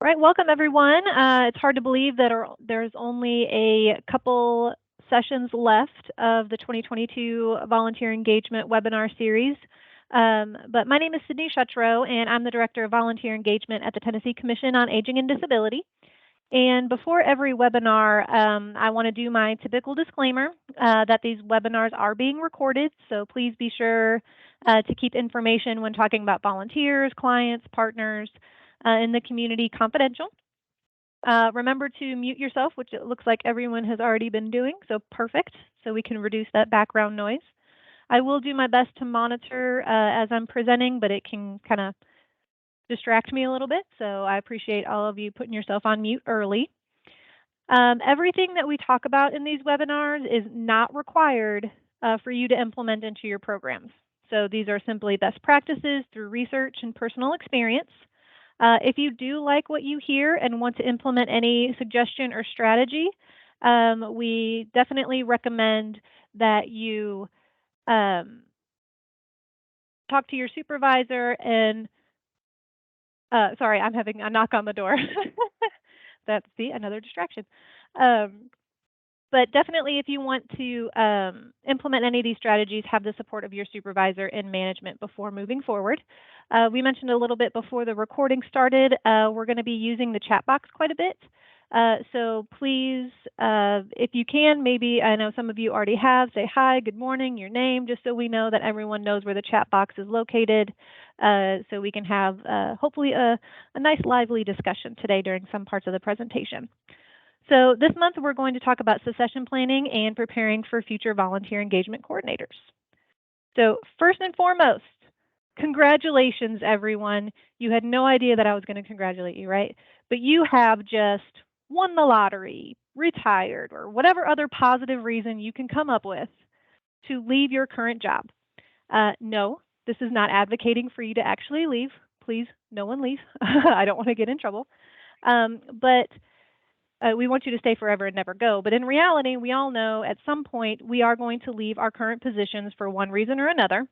All right, welcome everyone. It's hard to believe that there's only a couple sessions left of the 2022 Volunteer Engagement webinar series. But my name is Sydney Shuttro, and I'm the Director of Volunteer Engagement at the Tennessee Commission on Aging and Disability. And before every webinar, I want to do my typical disclaimer that these webinars are being recorded, so please be sure to keep information when talking about volunteers, clients, partners, in the community confidential. Remember to mute yourself, which it looks like everyone has already been doing, so perfect, so we can reduce that background noise. I will do my best to monitor as I'm presenting, but it can kind of distract me a little bit, so I appreciate all of you putting yourself on mute early. Everything that we talk about in these webinars is not required for you to implement into your programs. So these are simply best practices through research and personal experience. If you do like what you hear and want to implement any suggestion or strategy, we definitely recommend that you talk to your supervisor and, sorry, I'm having a knock on the door. That's another distraction. But definitely, if you want to implement any of these strategies, have the support of your supervisor and management before moving forward. We mentioned a little bit before the recording started, we're going to be using the chat box quite a bit. So please, if you can, maybe, I know some of you already have, say hi, good morning, your name, just so we know that everyone knows where the chat box is located, so we can have hopefully a nice lively discussion today during some parts of the presentation. So this month we're going to talk about succession planning and preparing for future volunteer engagement coordinators. So first and foremost, congratulations everyone. You had no idea that I was going to congratulate you, right? But you have just won the lottery, retired, or whatever other positive reason you can come up with to leave your current job. No, this is not advocating for you to actually leave. Please, no one leave. I don't want to get in trouble. But we want you to stay forever and never go. But in reality, we all know at some point we are going to leave our current positions for one reason or another.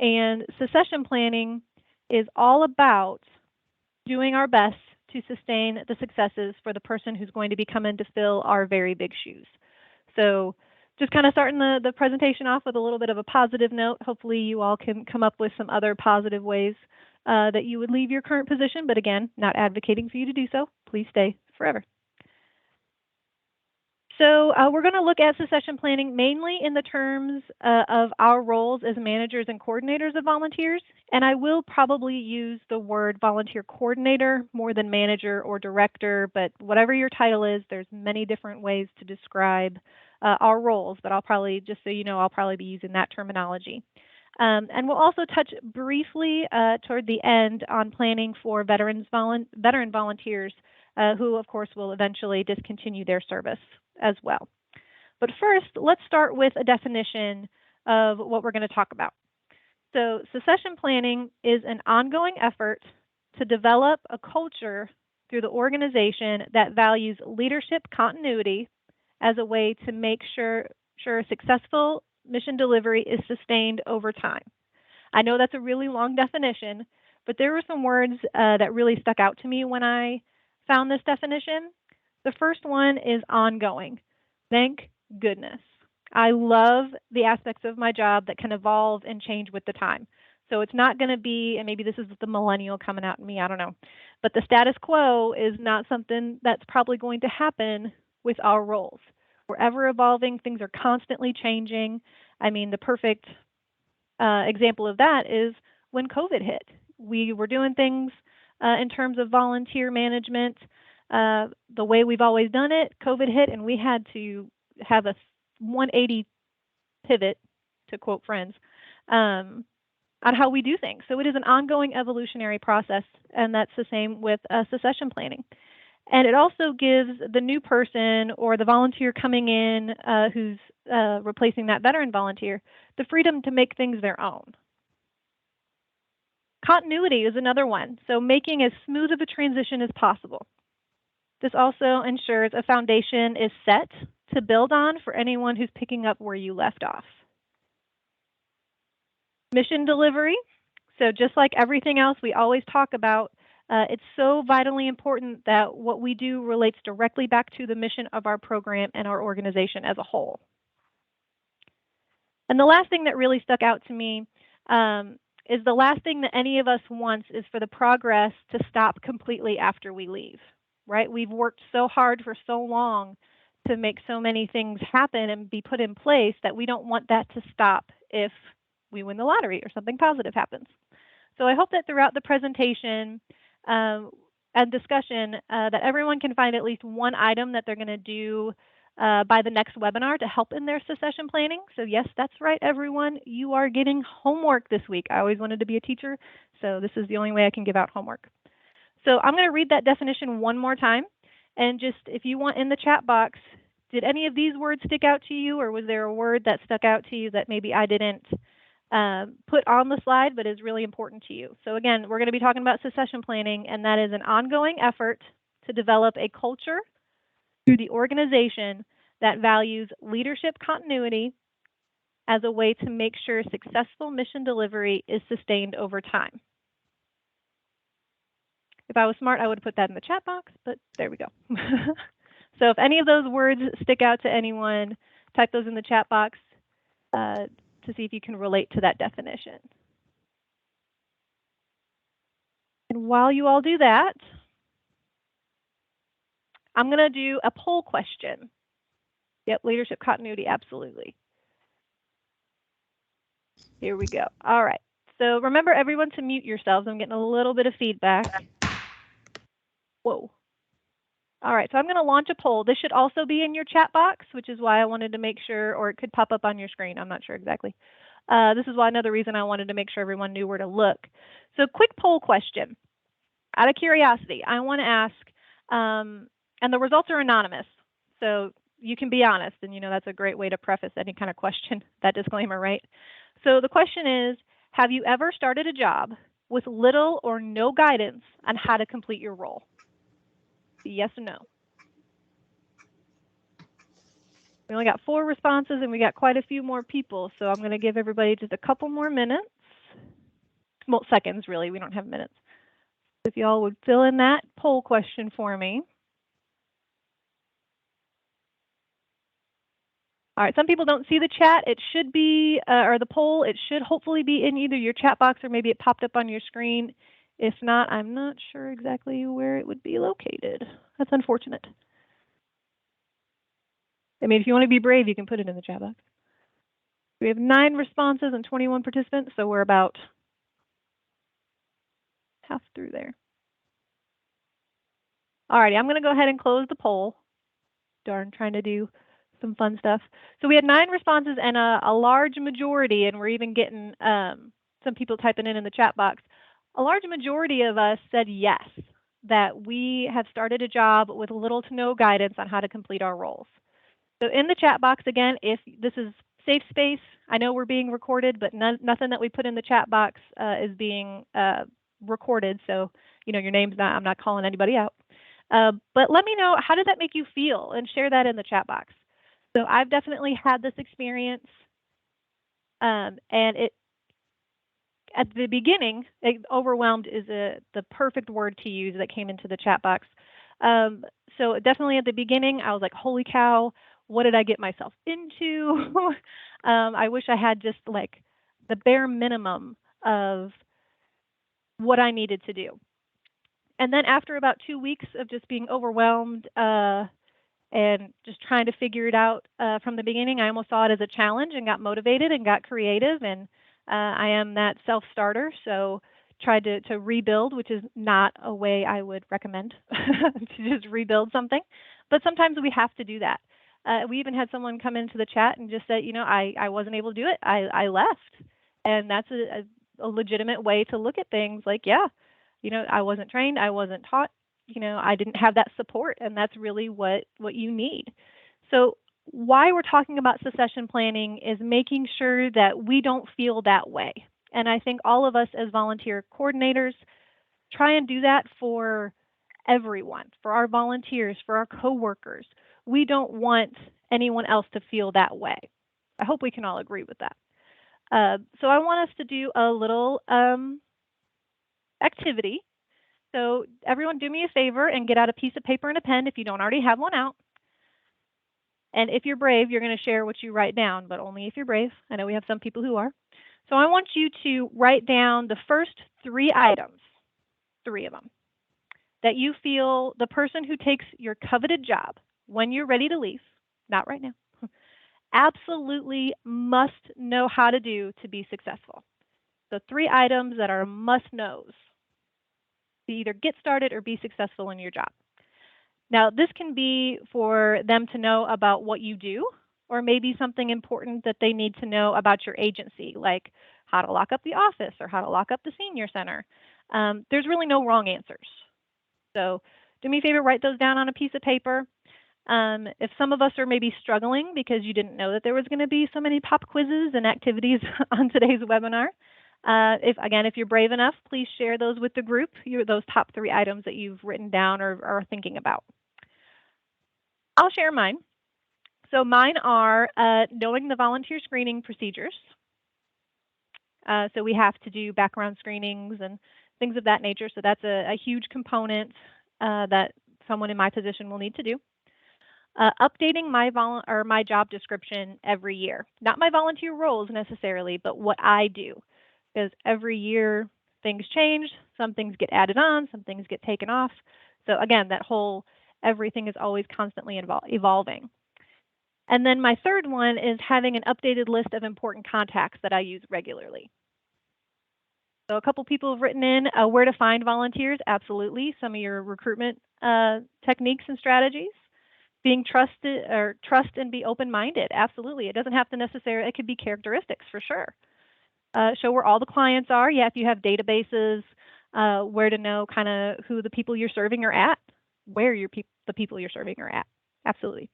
And succession planning is all about doing our best to sustain the successes for the person who's going to be coming to fill our very big shoes. So just kind of starting the presentation off with a little bit of a positive note. Hopefully you all can come up with some other positive ways that you would leave your current position. But again, not advocating for you to do so. Please stay forever. So we're going to look at succession planning mainly in the terms of our roles as managers and coordinators of volunteers. And I will probably use the word volunteer coordinator more than manager or director, but whatever your title is, there's many different ways to describe our roles, but I'll probably, just so you know, I'll probably be using that terminology. And we'll also touch briefly toward the end on planning for veteran volunteers who, of course, will eventually discontinue their service as well. But first, let's start with a definition of what we're going to talk about. So succession planning is an ongoing effort to develop a culture through the organization that values leadership continuity as a way to make sure successful mission delivery is sustained over time. I know that's a really long definition, but there were some words that really stuck out to me when I found this definition. The first one is ongoing. Thank goodness. I love the aspects of my job that can evolve and change with the time. So it's not going to be, and maybe this is the millennial coming out in me, I don't know, but the status quo is not something that's probably going to happen with our roles. We're ever evolving, things are constantly changing. I mean, the perfect example of that is when COVID hit. We were doing things in terms of volunteer management the way we've always done it. COVID hit, and we had to have a 180 pivot, to quote friends, on how we do things. So it is an ongoing evolutionary process, and that's the same with succession planning. And it also gives the new person or the volunteer coming in who's replacing that veteran volunteer the freedom to make things their own. Continuity is another one, so making as smooth of a transition as possible. This also ensures a foundation is set to build on for anyone who's picking up where you left off. Mission delivery. So just like everything else we always talk about, It's so vitally important that what we do relates directly back to the mission of our program and our organization as a whole. And the last thing that really stuck out to me is the last thing that any of us wants is for the progress to stop completely after we leave, right? We've worked so hard for so long to make so many things happen and be put in place that we don't want that to stop if we win the lottery or something positive happens. So I hope that throughout the presentation and discussion that everyone can find at least one item that they're going to do by the next webinar to help in their succession planning. So yes, that's right, everyone. You are getting homework this week. I always wanted to be a teacher, so this is the only way I can give out homework. So I'm going to read that definition one more time. And just if you want in the chat box, did any of these words stick out to you, or was there a word that stuck out to you that maybe I didn't put on the slide but is really important to you? So again, we're going to be talking about succession planning, and that is an ongoing effort to develop a culture through the organization that values leadership continuity as a way to make sure successful mission delivery is sustained over time. If I was smart, I would put that in the chat box, but there we go. So if any of those words stick out to anyone, type those in the chat box to see if you can relate to that definition. And while you all do that, I'm going to do a poll question. Yep, leadership continuity, absolutely. Here we go. All right. So remember, everyone, to mute yourselves. I'm getting a little bit of feedback. Whoa. All right, so I'm going to launch a poll. This should also be in your chat box, which is why I wanted to make sure, or it could pop up on your screen. I'm not sure exactly. This is why another reason I wanted to make sure everyone knew where to look. So quick poll question. Out of curiosity, I want to ask, and the results are anonymous, so you can be honest, and you know that's a great way to preface any kind of question, that disclaimer, right? So the question is, have you ever started a job with little or no guidance on how to complete your role? Yes or no? We only got 4 responses and we got quite a few more people, so I'm going to give everybody just a couple more minutes. Well, seconds, really. We don't have minutes. If y'all would fill in that poll question for me. All right, some people don't see the chat. It should be, or the poll, it should hopefully be in either your chat box or maybe it popped up on your screen. If not, I'm not sure exactly where it would be located. That's unfortunate. I mean, if you want to be brave, you can put it in the chat box. We have 9 responses and 21 participants, so we're about half through there. All righty, I'm going to go ahead and close the poll. Darn, trying to do some fun stuff. So we had 9 responses and a large majority, and we're even getting some people typing in the chat box. A large majority of us said yes, that we have started a job with little to no guidance on how to complete our roles. So in the chat box, again, if this is safe space, I know we're being recorded, but nothing that we put in the chat box is being recorded. So, you know, your name's not, I'm not calling anybody out. But let me know, how did that make you feel? And share that in the chat box. So I've definitely had this experience, and it, at the beginning, overwhelmed is the perfect word to use that came into the chat box. So definitely at the beginning, I was like, holy cow, what did I get myself into? I wish I had just like the bare minimum of what I needed to do. And then after about 2 weeks of just being overwhelmed and just trying to figure it out from the beginning, I almost saw it as a challenge and got motivated and got creative. And I am that self-starter, so tried to rebuild, which is not a way I would recommend to just rebuild something. But sometimes we have to do that. We even had someone come into the chat and just say, you know, I wasn't able to do it. I left. And that's a legitimate way to look at things. Like, yeah, you know, I wasn't trained, I wasn't taught, you know, I didn't have that support, and that's really what you need. So why we're talking about succession planning is making sure that we don't feel that way. And I think all of us as volunteer coordinators try and do that for everyone, for our volunteers, for our coworkers. We don't want anyone else to feel that way. I hope we can all agree with that. So I want us to do a little activity. So everyone do me a favor and get out a piece of paper and a pen if you don't already have one out. And if you're brave, you're going to share what you write down, but only if you're brave. I know we have some people who are. So I want you to write down the first 3 items, 3 of them, that you feel the person who takes your coveted job when you're ready to leave, not right now, absolutely must know how to do to be successful. So 3 items that are must-knows to either get started or be successful in your job. Now, this can be for them to know about what you do, or maybe something important that they need to know about your agency, like how to lock up the office or how to lock up the senior center. There's really no wrong answers. So do me a favor, write those down on a piece of paper. If some of us are maybe struggling because you didn't know that there was going to be so many pop quizzes and activities on today's webinar, if you're brave enough, please share those with the group, those top 3 items that you've written down or are thinking about. I'll share mine. So mine are knowing the volunteer screening procedures. So we have to do background screenings and things of that nature. So that's a huge component that someone in my position will need to do. Updating my job description every year. Not my volunteer roles necessarily, but what I do. Because every year things change, some things get added on, some things get taken off. So again, that whole everything is always constantly evolving. And then my third one is having an updated list of important contacts that I use regularly. So a couple people have written in where to find volunteers. Absolutely. Some of your recruitment techniques and strategies. Being trust and be open-minded. Absolutely. It doesn't have to necessarily, it could be characteristics for sure. Show where all the clients are. Yeah, if you have databases, where to know kind of who the people you're serving are at, where the people you're serving are at. Absolutely.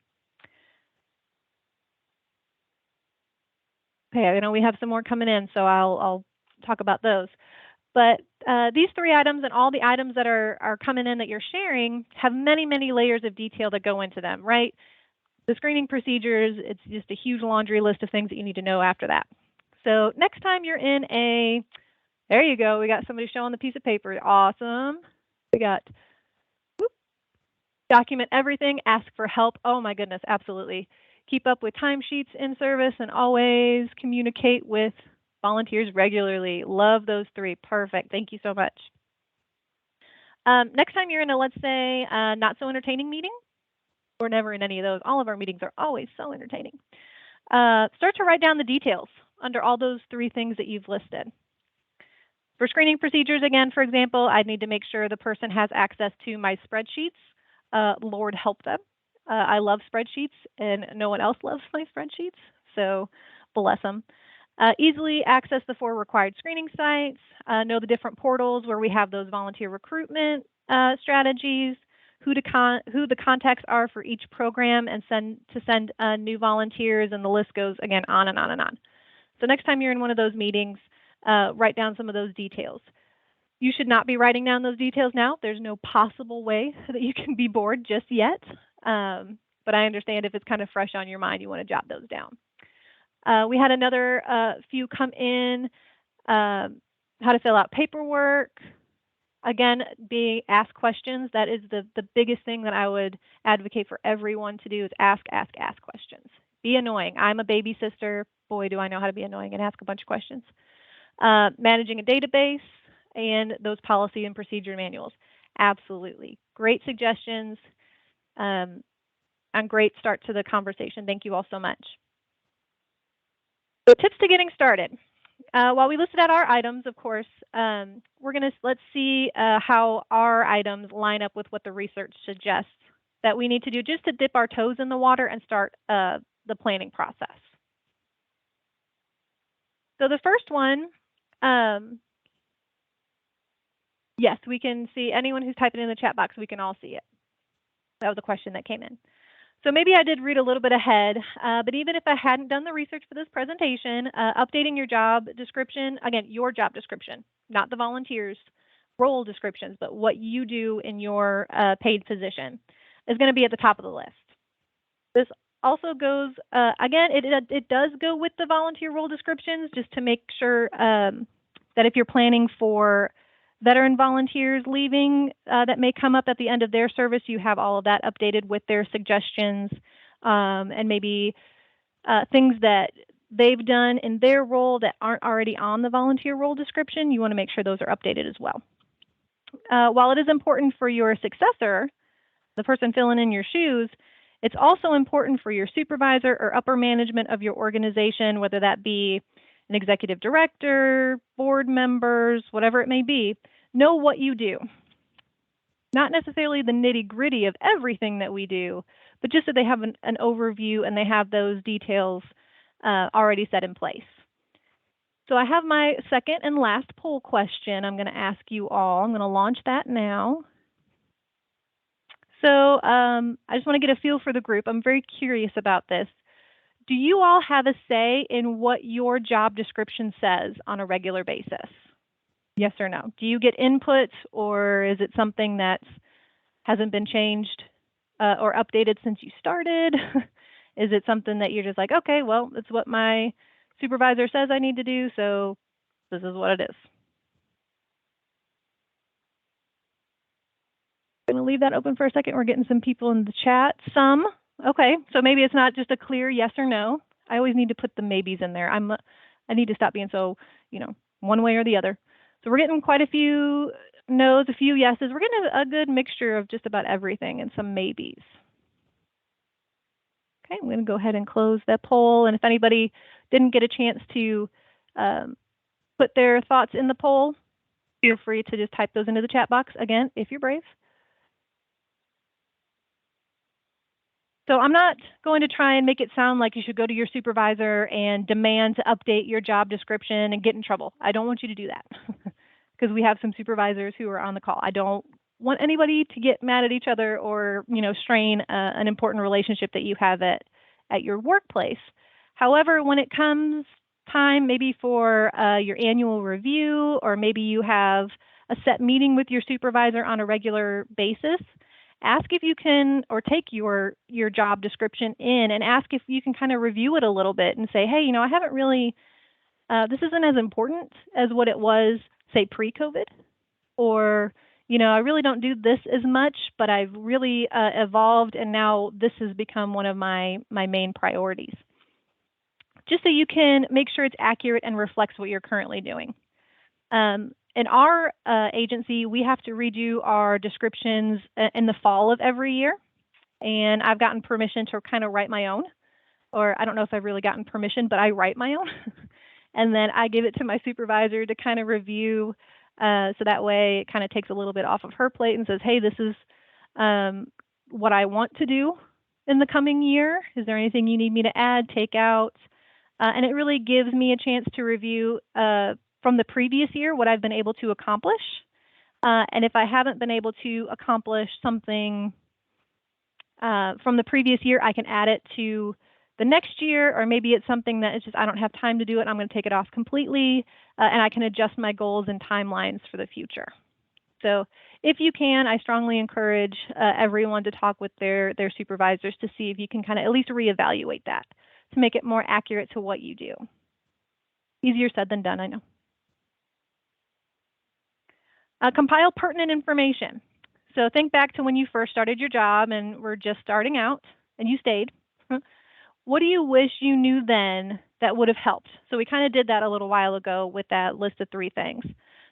Okay, I know we have some more coming in, so I'll talk about those. But these 3 items and all the items that are coming in that you're sharing have many, many layers of detail that go into them, right? The screening procedures, it's just a huge laundry list of things that you need to know after that. So next time you're in there you go, we got somebody showing the piece of paper. Awesome. We got, document everything, ask for help. Oh my goodness, absolutely. Keep up with timesheets in service and always communicate with volunteers regularly. Love those 3. Perfect. Thank you so much. Next time you're in a, let's say, not so entertaining meeting, we're never in any of those. All of our meetings are always so entertaining. Start to write down the details under all those 3 things that you've listed. For screening procedures, again, for example, I'd need to make sure the person has access to my spreadsheets. Lord help them. I love spreadsheets, and no one else loves my spreadsheets, so bless them. Easily access the 4 required screening sites, know the different portals where we have those volunteer recruitment strategies, who the contacts are for each program, and send new volunteers, and the list goes, again, on and on and on. So next time you're in one of those meetings, write down some of those details. You should not be writing down those details now. There's no possible way that you can be bored just yet. But I understand if it's kind of fresh on your mind, you want to jot those down. We had another few come in, how to fill out paperwork. Again, ask questions. That is the biggest thing that I would advocate for everyone to do is ask questions. Be annoying. I'm a baby sister. Boy, do I know how to be annoying and ask a bunch of questions. Managing a database and those policy and procedure manuals. Absolutely. Great suggestions and great start to the conversation. Thank you all so much. So tips to getting started. While we listed out our items, of course, let's see how our items line up with what the research suggests that we need to do just to dip our toes in the water and start the planning process. So the first one, yes, we can see anyone who's typing in the chat box, we can all see it. That was a question that came in. So maybe I did read a little bit ahead, but even if I hadn't done the research for this presentation, updating your job description, again, your job description, not the volunteers' role descriptions, but what you do in your paid position is going to be at the top of the list. This also goes, again, it does go with the volunteer role descriptions just to make sure that if you're planning for veteran volunteers leaving that may come up at the end of their service, you have all of that updated with their suggestions and maybe things that they've done in their role that aren't already on the volunteer role description. You want to make sure those are updated as well. While it is important for your successor, the person filling in your shoes, it's also important for your supervisor or upper management of your organization, whether that be an executive director, board members, whatever it may be, know what you do. Not necessarily the nitty-gritty of everything that we do, but just so they have an overview and they have those details already set in place. So I have my second and last poll question I'm going to ask you all. I'm going to launch that now. So I just want to get a feel for the group. I'm very curious about this. Do you all have a say in what your job description says on a regular basis? Yes or no? Do you get input, or is it something that hasn't been changed or updated since you started? Is it something that you're just like, okay, well, it's what my supervisor says I need to do, so this is what it is? I'm going to leave that open for a second. We're getting some people in the chat. Some. Okay, so maybe it's not just a clear yes or no. I always need to put the maybes in there. I need to stop being so, one way or the other. So we're getting quite a few no's, a few yeses. We're getting a good mixture of just about everything and some maybes. Okay, I'm going to go ahead and close that poll. And if anybody didn't get a chance to put their thoughts in the poll, feel free to just type those into the chat box again, if you're brave. So I'm not going to try and make it sound like you should go to your supervisor and demand to update your job description and get in trouble. I don't want you to do that because we have some supervisors who are on the call. I don't want anybody to get mad at each other or, strain an important relationship that you have at your workplace. However, when it comes time maybe for your annual review, or maybe you have a set meeting with your supervisor on a regular basis, ask if you can, or take your job description in and ask if you can kind of review it a little bit and say, hey, I haven't really, this isn't as important as what it was, say, pre-COVID, or, I really don't do this as much, but I've really evolved, and now this has become one of my main priorities. Just so you can make sure it's accurate and reflects what you're currently doing. In our agency, we have to redo our descriptions in the fall of every year, and I've gotten permission to kind of write my own, or I don't know if I've really gotten permission, but I write my own, and then I give it to my supervisor to kind of review, so that way it kind of takes a little bit off of her plate and says, hey, this is what I want to do in the coming year. Is there anything you need me to add, take out? And it really gives me a chance to review from the previous year what I've been able to accomplish. And if I haven't been able to accomplish something from the previous year, I can add it to the next year, or maybe it's something that is just I don't have time to do it and I'm going to take it off completely, and I can adjust my goals and timelines for the future. So if you can, I strongly encourage everyone to talk with their supervisors to see if you can kind of at least reevaluate that to make it more accurate to what you do. Easier said than done, I know. Compile pertinent information. So think back to when you first started your job and were just starting out and you stayed. What do you wish you knew then that would have helped? So we kind of did that a little while ago with that list of 3 things.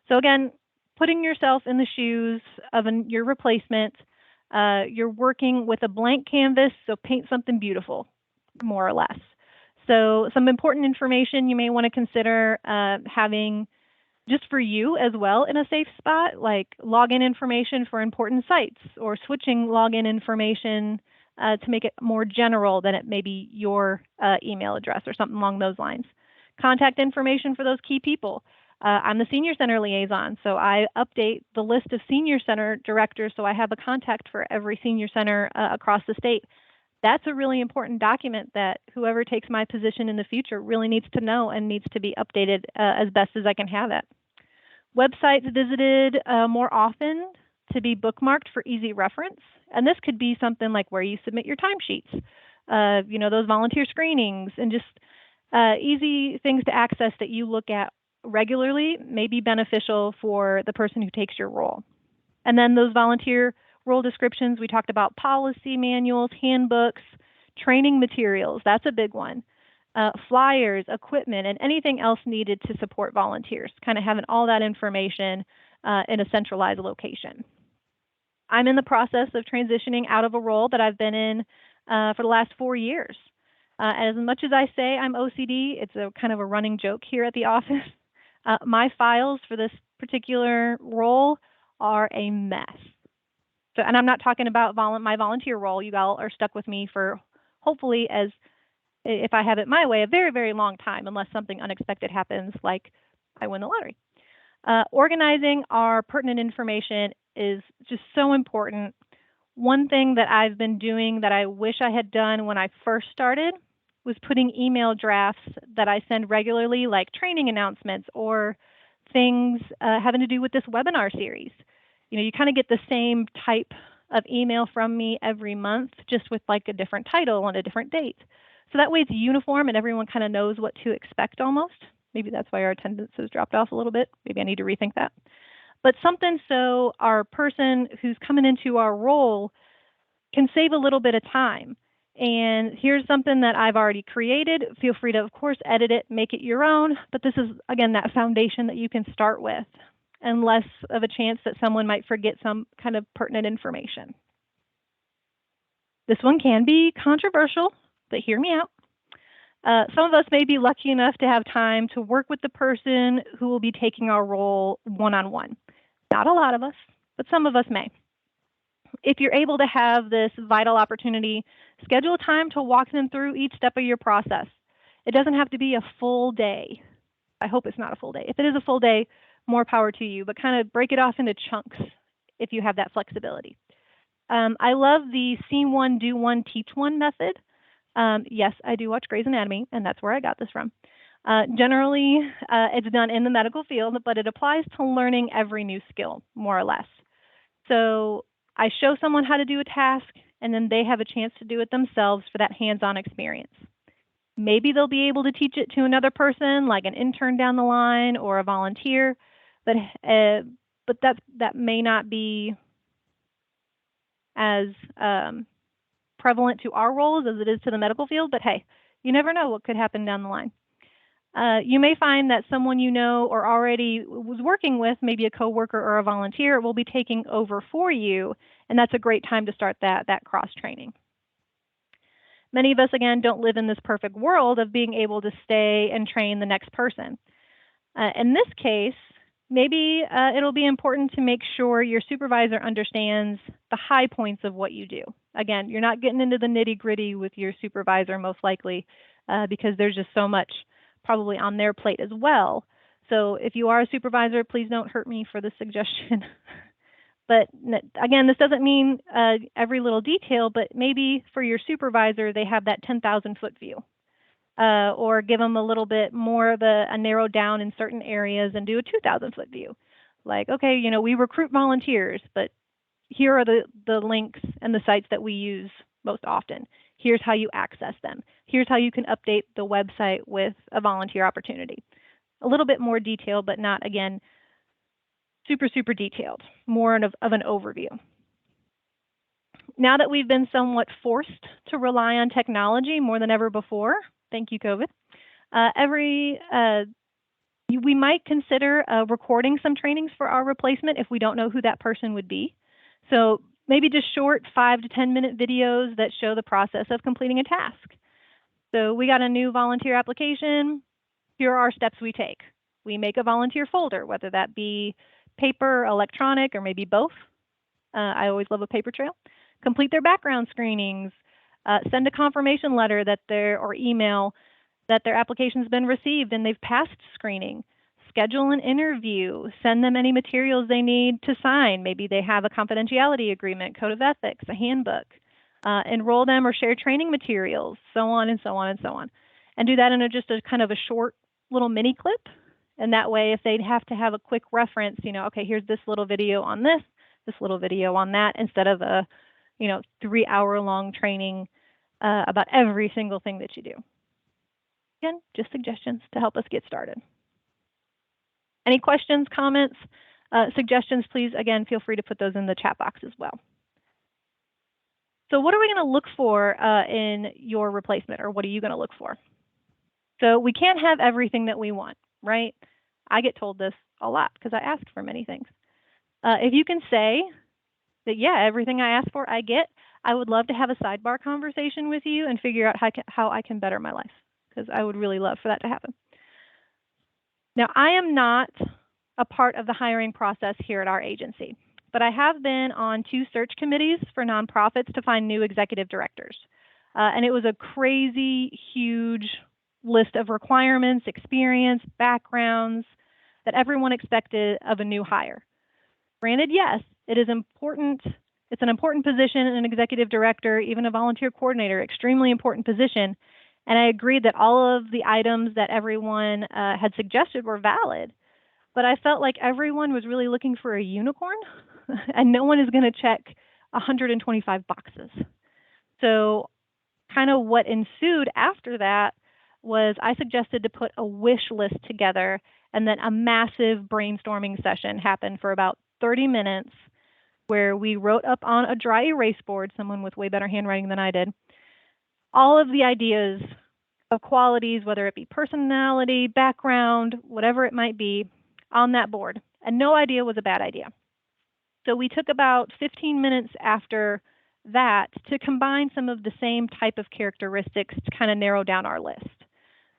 So again, putting yourself in the shoes of your replacement, you're working with a blank canvas, so paint something beautiful, more or less. So some important information you may want to consider having just for you as well in a safe spot, like login information for important sites, or switching login information to make it more general than it may be your email address or something along those lines. Contact information for those key people. I'm the Senior Center liaison, so I update the list of Senior Center directors so I have a contact for every Senior Center across the state. That's a really important document that whoever takes my position in the future really needs to know and needs to be updated as best as I can have it. Websites visited more often to be bookmarked for easy reference. And this could be something like where you submit your timesheets, those volunteer screenings, and just easy things to access that you look at regularly may be beneficial for the person who takes your role. And then those volunteer role descriptions, we talked about policy manuals, handbooks, training materials. That's a big one. Flyers, equipment, and anything else needed to support volunteers, kind of having all that information in a centralized location. I'm in the process of transitioning out of a role that I've been in for the last 4 years. As much as I say I'm OCD, it's a kind of a running joke here at the office. My files for this particular role are a mess. So, and I'm not talking about my volunteer role. You all are stuck with me for hopefully, as if I have it my way, a very, very long time, unless something unexpected happens, like I win the lottery. Organizing our pertinent information is just so important. One thing that I've been doing that I wish I had done when I first started was putting email drafts that I send regularly, like training announcements or things having to do with this webinar series. You know, you kind of get the same type of email from me every month, just with like a different title and a different date. So that way it's uniform and everyone kind of knows what to expect almost. Maybe that's why our attendance has dropped off a little bit. Maybe I need to rethink that. But something so our person who's coming into our role can save a little bit of time. And here's something that I've already created. Feel free to, of course, edit it, make it your own. But this is, again, that foundation that you can start with, and less of a chance that someone might forget some kind of pertinent information. This one can be controversial, but hear me out. Some of us may be lucky enough to have time to work with the person who will be taking our role one-on-one. Not a lot of us, but some of us may. If you're able to have this vital opportunity, schedule time to walk them through each step of your process. It doesn't have to be a full day. I hope it's not a full day. If it is a full day, more power to you, but kind of break it off into chunks if you have that flexibility. I love the see one, do one, teach one method. Yes, I do watch Grey's Anatomy, and that's where I got this from. Generally, it's done in the medical field, but it applies to learning every new skill, more or less. So I show someone how to do a task, and then they have a chance to do it themselves for that hands-on experience. Maybe they'll be able to teach it to another person, like an intern down the line or a volunteer, but that may not be as prevalent to our roles as it is to the medical field, but hey, you never know what could happen down the line. You may find that someone you know or already was working with, maybe a coworker or a volunteer, will be taking over for you, and that's a great time to start that cross-training. Many of us, again, don't live in this perfect world of being able to stay and train the next person. In this case, maybe it'll be important to make sure your supervisor understands the high points of what you do. Again, you're not getting into the nitty-gritty with your supervisor, most likely, because there's just so much probably on their plate as well. So if you are a supervisor, please don't hurt me for this suggestion. But again, this doesn't mean every little detail, but maybe for your supervisor, they have that 10,000-foot view. Or give them a little bit more of a narrow down in certain areas and do a 2,000-foot view. Like, okay, you know, we recruit volunteers, but here are the links and the sites that we use most often. Here's how you access them. Here's how you can update the website with a volunteer opportunity. A little bit more detail, but not, again, super, super detailed, more of an overview. Now that we've been somewhat forced to rely on technology more than ever before, thank you, COVID, we might consider recording some trainings for our replacement if we don't know who that person would be. So maybe just short 5 to 10 minute videos that show the process of completing a task. So we got a new volunteer application. Here are our steps we take. We make a volunteer folder, whether that be paper, electronic, or maybe both. I always love a paper trail. Complete their background screenings, send a confirmation letter or email that their application's been received and they've passed screening. Schedule an interview, send them any materials they need to sign. Maybe they have a confidentiality agreement, code of ethics, a handbook. Enroll them or share training materials, so on and so on and so on. And do that in just a kind of a short little mini clip. And that way, if they'd have to have a quick reference, you know, okay, here's this little video on this little video on that, instead of a, 3-hour-long training about every single thing that you do. Again, just suggestions to help us get started. Any questions, comments, suggestions, please, again, feel free to put those in the chat box as well. So what are we going to look for in your replacement, or what are you going to look for? So we can't have everything that we want, right? I get told this a lot because I ask for many things. If you can say that, yeah, everything I ask for, I get, I would love to have a sidebar conversation with you and figure out how I can better my life, because I would really love for that to happen. Now, I am not a part of the hiring process here at our agency, but I have been on 2 search committees for nonprofits to find new executive directors. And it was a crazy, huge list of requirements, experience, backgrounds that everyone expected of a new hire. Granted, yes, it is important. It's an important position, an executive director, even a volunteer coordinator, extremely important position. And I agreed that all of the items that everyone had suggested were valid. But I felt like everyone was really looking for a unicorn, and no one is going to check 125 boxes. So kind of what ensued after that was I suggested to put a wish list together, and then a massive brainstorming session happened for about 30 minutes where we wrote up on a dry erase board, someone with way better handwriting than I did, all of the ideas of qualities, whether it be personality, background, whatever it might be, on that board. And no idea was a bad idea. So we took about 15 minutes after that to combine some of the same type of characteristics to kind of narrow down our list.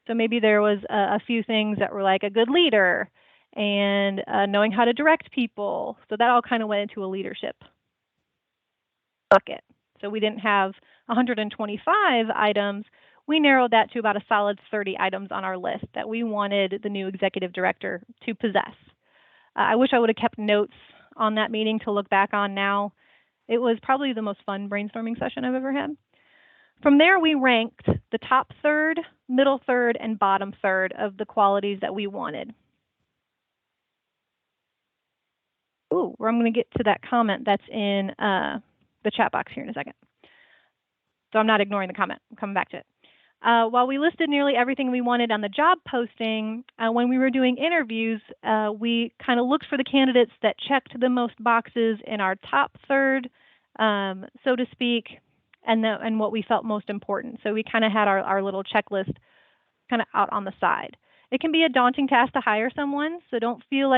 So maybe there was a few things that were like a good leader and knowing how to direct people. So that all kind of went into a leadership bucket. So we didn't have 125 items. We narrowed that to about a solid 30 items on our list that we wanted the new executive director to possess. I wish I would have kept notes on that meeting to look back on now. It was probably the most fun brainstorming session I've ever had. From there, we ranked the top third, middle third, and bottom third of the qualities that we wanted. Ooh, I'm going to get to that comment that's in the chat box here in a second. So I'm not ignoring the comment. I'm coming back to it. While we listed nearly everything we wanted on the job posting, when we were doing interviews, we kind of looked for the candidates that checked the most boxes in our top third, so to speak, and what we felt most important. So we kind of had our little checklist kind of out on the side. It can be a daunting task to hire someone, so you don't feel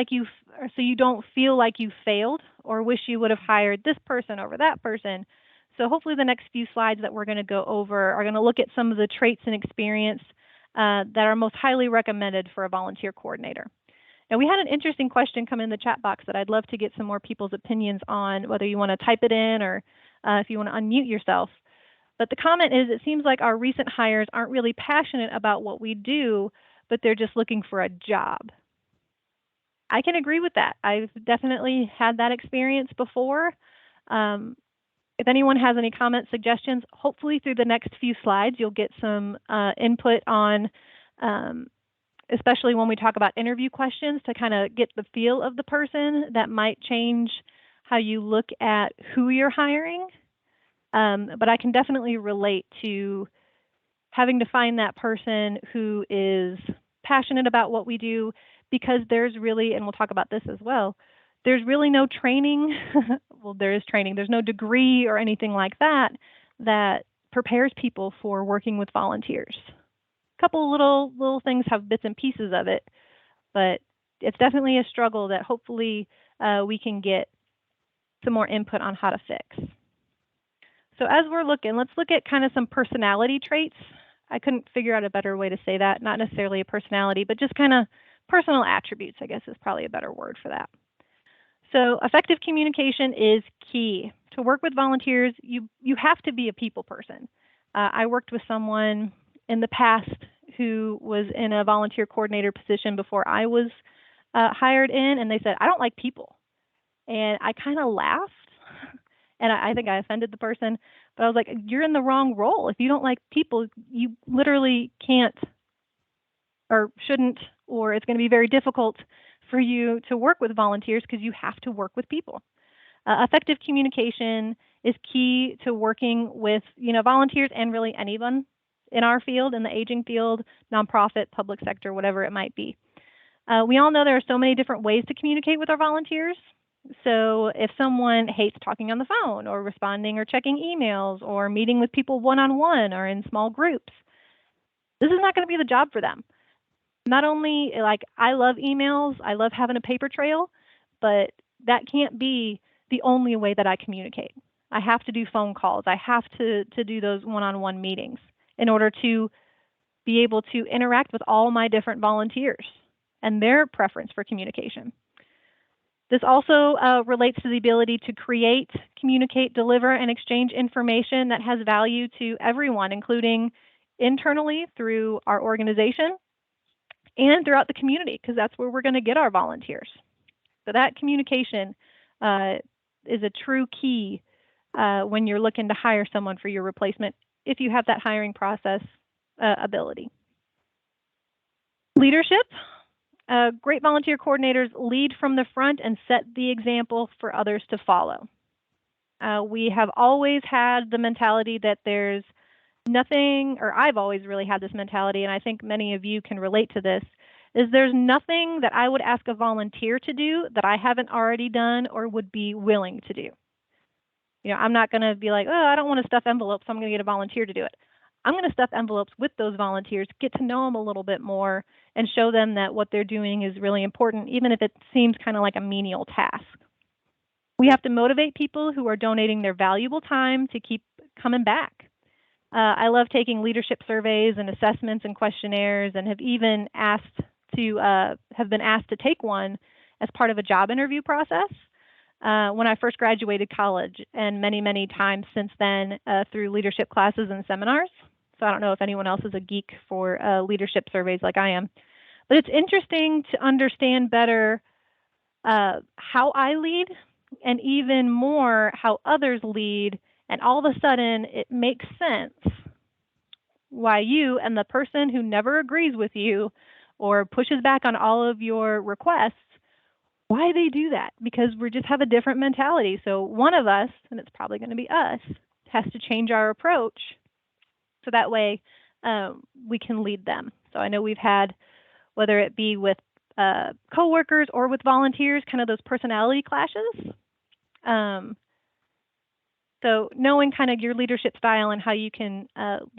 like you failed or wish you would have hired this person over that person. So hopefully the next few slides that we're going to go over are going to look at some of the traits and experience that are most highly recommended for a volunteer coordinator. Now, we had an interesting question come in the chat box that I'd love to get some more people's opinions on, whether you want to type it in or if you want to unmute yourself. But the comment is, it seems like our recent hires aren't really passionate about what we do, but they're just looking for a job. I can agree with that. I've definitely had that experience before. If anyone has any comments, suggestions, hopefully through the next few slides, you'll get some input on, especially when we talk about interview questions, to kind of get the feel of the person. That might change how you look at who you're hiring. But I can definitely relate to having to find that person who is passionate about what we do, because there's really, and we'll talk about this as well, there's really no training. Well, there is training. There's no degree or anything like that that prepares people for working with volunteers. A couple little things have bits and pieces of it, but it's definitely a struggle that hopefully we can get some more input on how to fix. So as we're looking, let's look at kind of some personality traits. I couldn't figure out a better way to say that, not necessarily a personality, but just kind of personal attributes, I guess, is probably a better word for that. So effective communication is key. To work with volunteers, you have to be a people person. I worked with someone in the past who was in a volunteer coordinator position before I was hired in, and they said, I don't like people. And I kind of laughed, and I think I offended the person, but I was like, you're in the wrong role. If you don't like people, you literally can't or shouldn't, or it's going to be very difficult for you to work with volunteers because you have to work with people. Effective communication is key to working with volunteers and really anyone in our field, in the aging field, nonprofit, public sector, whatever it might be. We all know there are so many different ways to communicate with our volunteers. So if someone hates talking on the phone or responding or checking emails or meeting with people one-on-one or in small groups, this is not going to be the job for them. Not only, like, I love emails, I love having a paper trail, but that can't be the only way that I communicate. I have to do phone calls. I have to do those one-on-one meetings in order to be able to interact with all my different volunteers and their preference for communication. This also relates to the ability to create, communicate, deliver, and exchange information that has value to everyone, including internally through our organization and throughout the community, because that's where we're going to get our volunteers. So that communication is a true key when you're looking to hire someone for your replacement, if you have that hiring process ability. Leadership. Great volunteer coordinators lead from the front and set the example for others to follow. We have always had the mentality that there's nothing, or I've always really had this mentality, and I think many of you can relate to this, is there's nothing that I would ask a volunteer to do that I haven't already done or would be willing to do. You know, I'm not going to be like, oh, I don't want to stuff envelopes, so I'm going to get a volunteer to do it. I'm going to stuff envelopes with those volunteers, get to know them a little bit more, and show them that what they're doing is really important, even if it seems kind of like a menial task. We have to motivate people who are donating their valuable time to keep coming back. I love taking leadership surveys and assessments and questionnaires, and have even have been asked to take one as part of a job interview process when I first graduated college, and many, many times since then through leadership classes and seminars. So I don't know if anyone else is a geek for leadership surveys like I am. But it's interesting to understand better how I lead, and even more how others lead, and all of a sudden it makes sense why you and the person who never agrees with you or pushes back on all of your requests, why they do that, because we just have a different mentality. So one of us, and it's probably going to be us, has to change our approach so that way we can lead them. So I know we've had, whether it be with coworkers or with volunteers, kind of those personality clashes. So knowing kind of your leadership style and how you can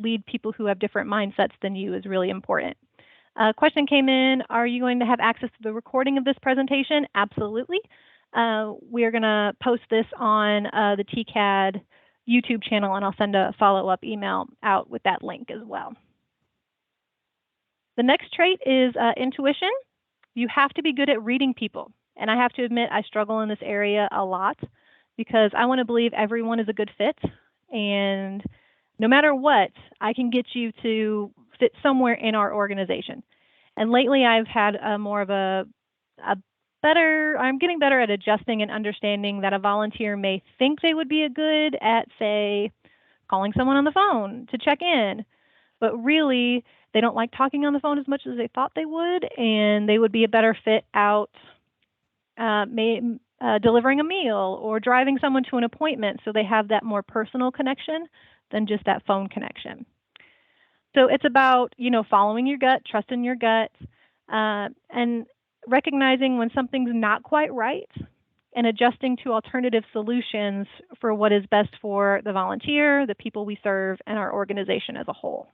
lead people who have different mindsets than you is really important. A question came in, are you going to have access to the recording of this presentation? Absolutely. We are going to post this on the TCAD YouTube channel, and I'll send a follow-up email out with that link as well. The next trait is intuition. You have to be good at reading people. And I have to admit, I struggle in this area a lot because I want to believe everyone is a good fit. And no matter what, I can get you to fit somewhere in our organization. And lately I've had more of I'm getting better at adjusting and understanding that a volunteer may think they would be a good at, say, calling someone on the phone to check in, but really they don't like talking on the phone as much as they thought they would, and they would be a better fit out delivering a meal or driving someone to an appointment, so they have that more personal connection than just that phone connection. So it's about, following your gut, trusting your gut, and recognizing when something's not quite right and adjusting to alternative solutions for what is best for the volunteer, the people we serve, and our organization as a whole.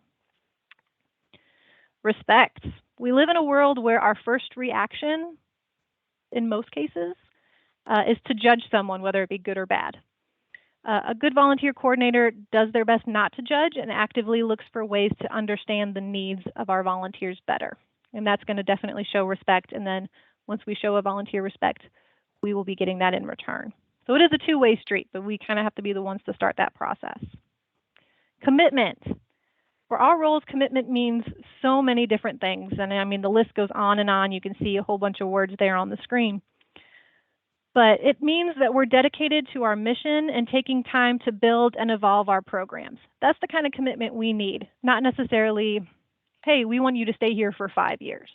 Respect. We live in a world where our first reaction, in most cases, is to judge someone, whether it be good or bad. A good volunteer coordinator does their best not to judge and actively looks for ways to understand the needs of our volunteers better. And that's going to definitely show respect. And then once we show a volunteer respect, we will be getting that in return. So it is a two-way street, but we kind of have to be the ones to start that process. Commitment. For our roles, commitment means so many different things. And I mean, the list goes on and on. You can see a whole bunch of words there on the screen. But it means that we're dedicated to our mission and taking time to build and evolve our programs. That's the kind of commitment we need, not necessarily, hey, we want you to stay here for 5 years.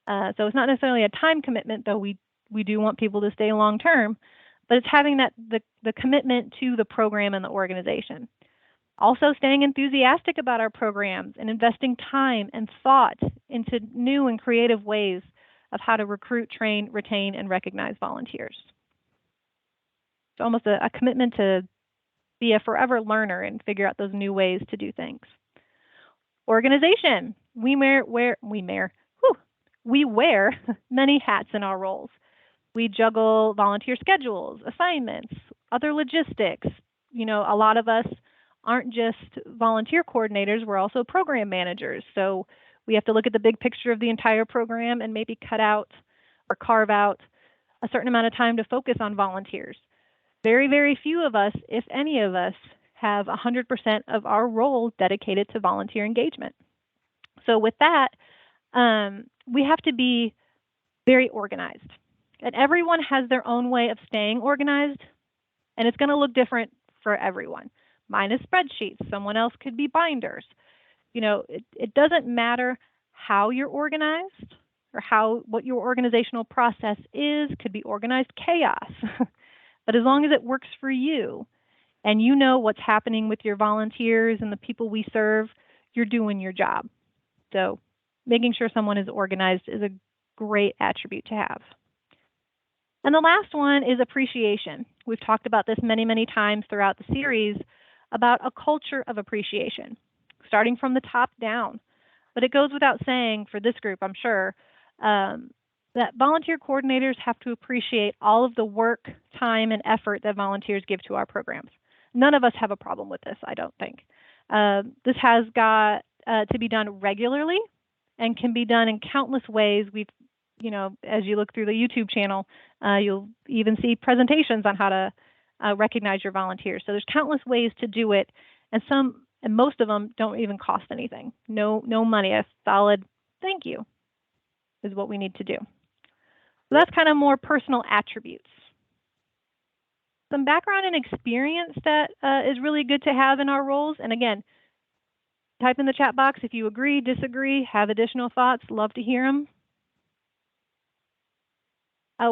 So it's not necessarily a time commitment, though we do want people to stay long term, but it's having the commitment to the program and the organization. Also staying enthusiastic about our programs and investing time and thought into new and creative ways of how to recruit, train, retain, and recognize volunteers. It's almost a commitment to be a forever learner and figure out those new ways to do things. Organization. We wear many hats in our roles. We juggle volunteer schedules, assignments, other logistics. You know, a lot of us aren't just volunteer coordinators, we're also program managers. So we have to look at the big picture of the entire program and maybe cut out or carve out a certain amount of time to focus on volunteers. Very, very few of us, if any of us, have 100% of our role dedicated to volunteer engagement. So with that, we have to be very organized. And everyone has their own way of staying organized, and it's going to look different for everyone. Mine is spreadsheets. Someone else could be binders. You know, it doesn't matter how you're organized or what your organizational process is. Could be organized chaos. But as long as it works for you and you know what's happening with your volunteers and the people we serve, you're doing your job. So making sure someone is organized is a great attribute to have. And the last one is appreciation. We've talked about this many, many times throughout the series about a culture of appreciation, starting from the top down. But it goes without saying for this group, I'm sure, that volunteer coordinators have to appreciate all of the work, time, and effort that volunteers give to our programs. None of us have a problem with this, I don't think. This has got to be done regularly and can be done in countless ways. As you look through the YouTube channel, you'll even see presentations on how to recognize your volunteers. So there's countless ways to do it, and most of them don't even cost anything. No money. A solid thank you is what we need to do. So that's kind of more personal attributes. Some background and experience that is really good to have in our roles. And again, type in the chat box if you agree, disagree, have additional thoughts. Love to hear them.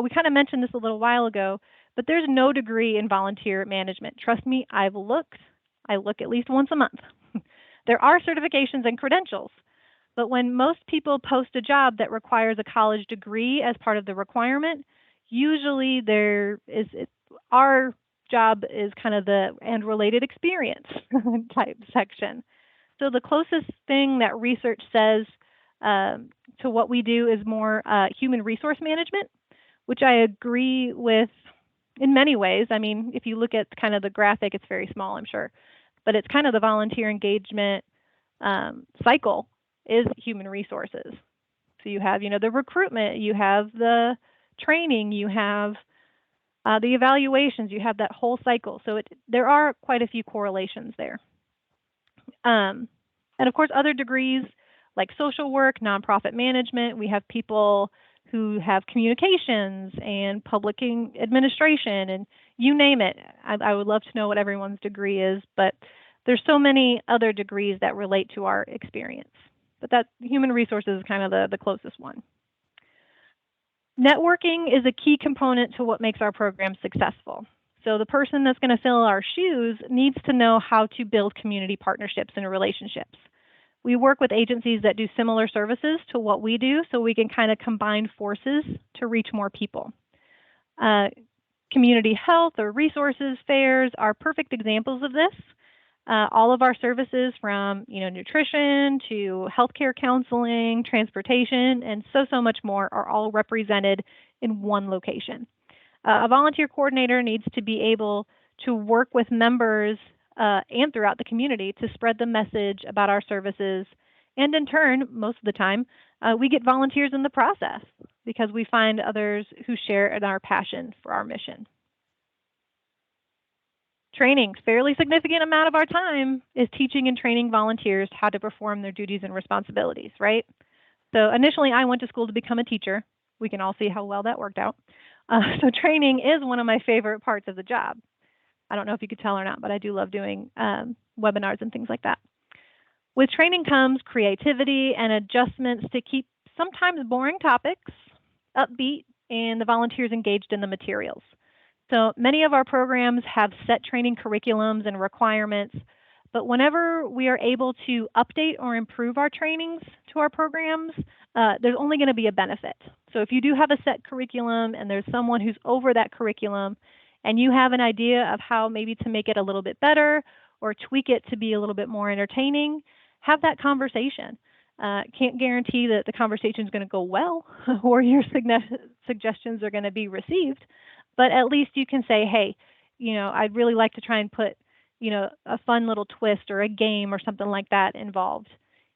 We kind of mentioned this a little while ago, but there's no degree in volunteer management. Trust me, I've looked. I look at least once a month. There are certifications and credentials, but when most people post a job that requires a college degree as part of the requirement, usually our job is kind of the and related experience type section. So the closest thing that research says to what we do is more human resource management, which I agree with in many ways. I mean, if you look at kind of the graphic, it's very small, I'm sure, but it's kind of the volunteer engagement cycle is human resources. So you have, the recruitment, you have the training, you have the evaluations, you have that whole cycle. So there are quite a few correlations there. And of course, other degrees like social work, nonprofit management, we have people who have communications and public administration, and you name it. I would love to know what everyone's degree is, but there's so many other degrees that relate to our experience. But that human resources is kind of the closest one. Networking is a key component to what makes our program successful. So the person that's going to fill our shoes needs to know how to build community partnerships and relationships. We work with agencies that do similar services to what we do, so we can kind of combine forces to reach more people. Community health or resources fairs are perfect examples of this. All of our services from nutrition to healthcare counseling, transportation, and so much more are all represented in one location. A volunteer coordinator needs to be able to work with members and throughout the community to spread the message about our services. And in turn, most of the time, we get volunteers in the process because we find others who share in our passion for our mission. Training, fairly significant amount of our time is teaching and training volunteers how to perform their duties and responsibilities, right? So initially I went to school to become a teacher. We can all see how well that worked out. So training is one of my favorite parts of the job. I don't know if you could tell or not, but I do love doing webinars and things like that. With training comes creativity and adjustments to keep sometimes boring topics upbeat and the volunteers engaged in the materials. So many of our programs have set training curriculums and requirements, but whenever we are able to update or improve our trainings to our programs, there's only going to be a benefit. So if you do have a set curriculum and there's someone who's over that curriculum and you have an idea of how maybe to make it a little bit better or tweak it to be a little bit more entertaining, have that conversation. Can't guarantee that the conversation is going to go well or your suggestions are going to be received, but at least you can say, hey, I'd really like to try and put, a fun little twist or a game or something like that involved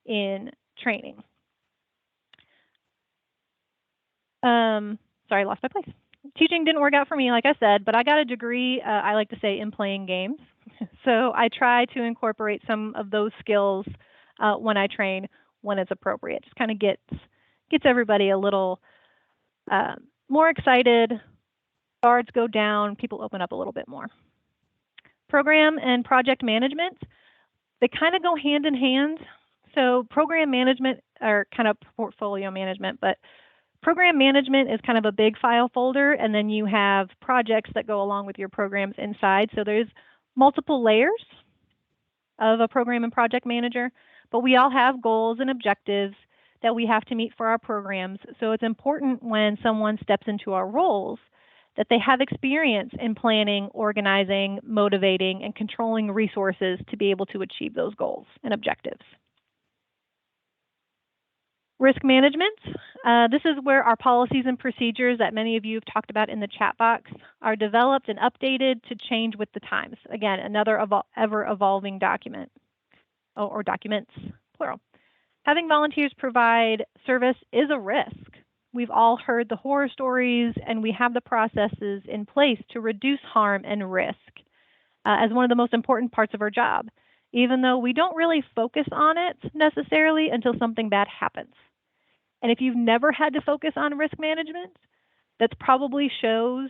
in training. Sorry, I lost my place. Teaching didn't work out for me, like I said, but I got a degree, I like to say, in playing games. So I try to incorporate some of those skills when I train, when it's appropriate. Just kind of gets everybody a little more excited. Guards go down, people open up a little bit more. Program and project management, they kind of go hand in hand. So program management are kind of portfolio management, but program management is kind of a big file folder, and then you have projects that go along with your programs inside. So there's multiple layers of a program and project manager, but we all have goals and objectives that we have to meet for our programs. So it's important when someone steps into our roles that they have experience in planning, organizing, motivating, and controlling resources to be able to achieve those goals and objectives. Risk management, this is where our policies and procedures that many of you have talked about in the chat box are developed and updated to change with the times. Again, another ever-evolving document, or documents, plural. Having volunteers provide service is a risk. We've all heard the horror stories, and we have the processes in place to reduce harm and risk as one of the most important parts of our job, even though we don't really focus on it necessarily until something bad happens. And if you've never had to focus on risk management, that probably shows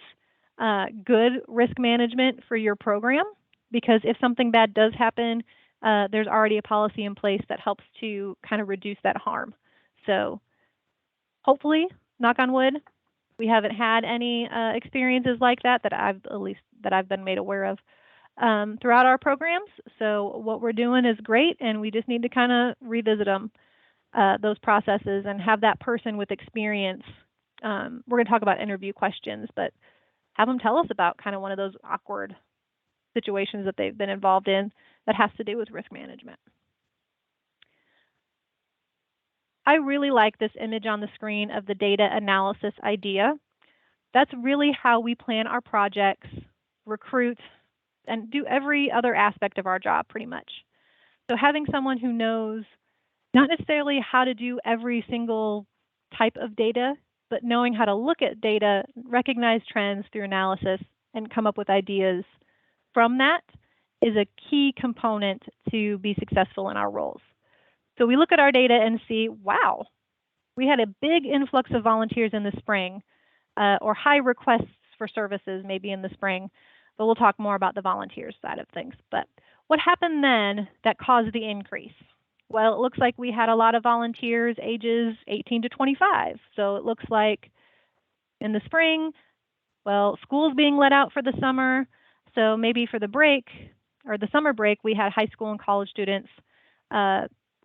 good risk management for your program, because if something bad does happen, there's already a policy in place that helps to kind of reduce that harm. So hopefully, knock on wood, we haven't had any experiences like that I've been made aware of throughout our programs. So what we're doing is great, and we just need to kind of revisit them, those processes, and have that person with experience. We're going to talk about interview questions, but have them tell us about kind of one of those awkward situations that they've been involved in that has to do with risk management. I really like this image on the screen of the data analysis idea. That's really how we plan our projects, recruit, and do every other aspect of our job pretty much. So having someone who knows not necessarily how to do every single type of data, but knowing how to look at data, recognize trends through analysis, and come up with ideas from that is a key component to be successful in our roles. So we look at our data and see, wow, we had a big influx of volunteers in the spring, or high requests for services maybe in the spring, but we'll talk more about the volunteers side of things. But what happened then that caused the increase? Well, it looks like we had a lot of volunteers ages 18 to 25. So it looks like in the spring, well, school's being let out for the summer. So maybe for the break or the summer break, we had high school and college students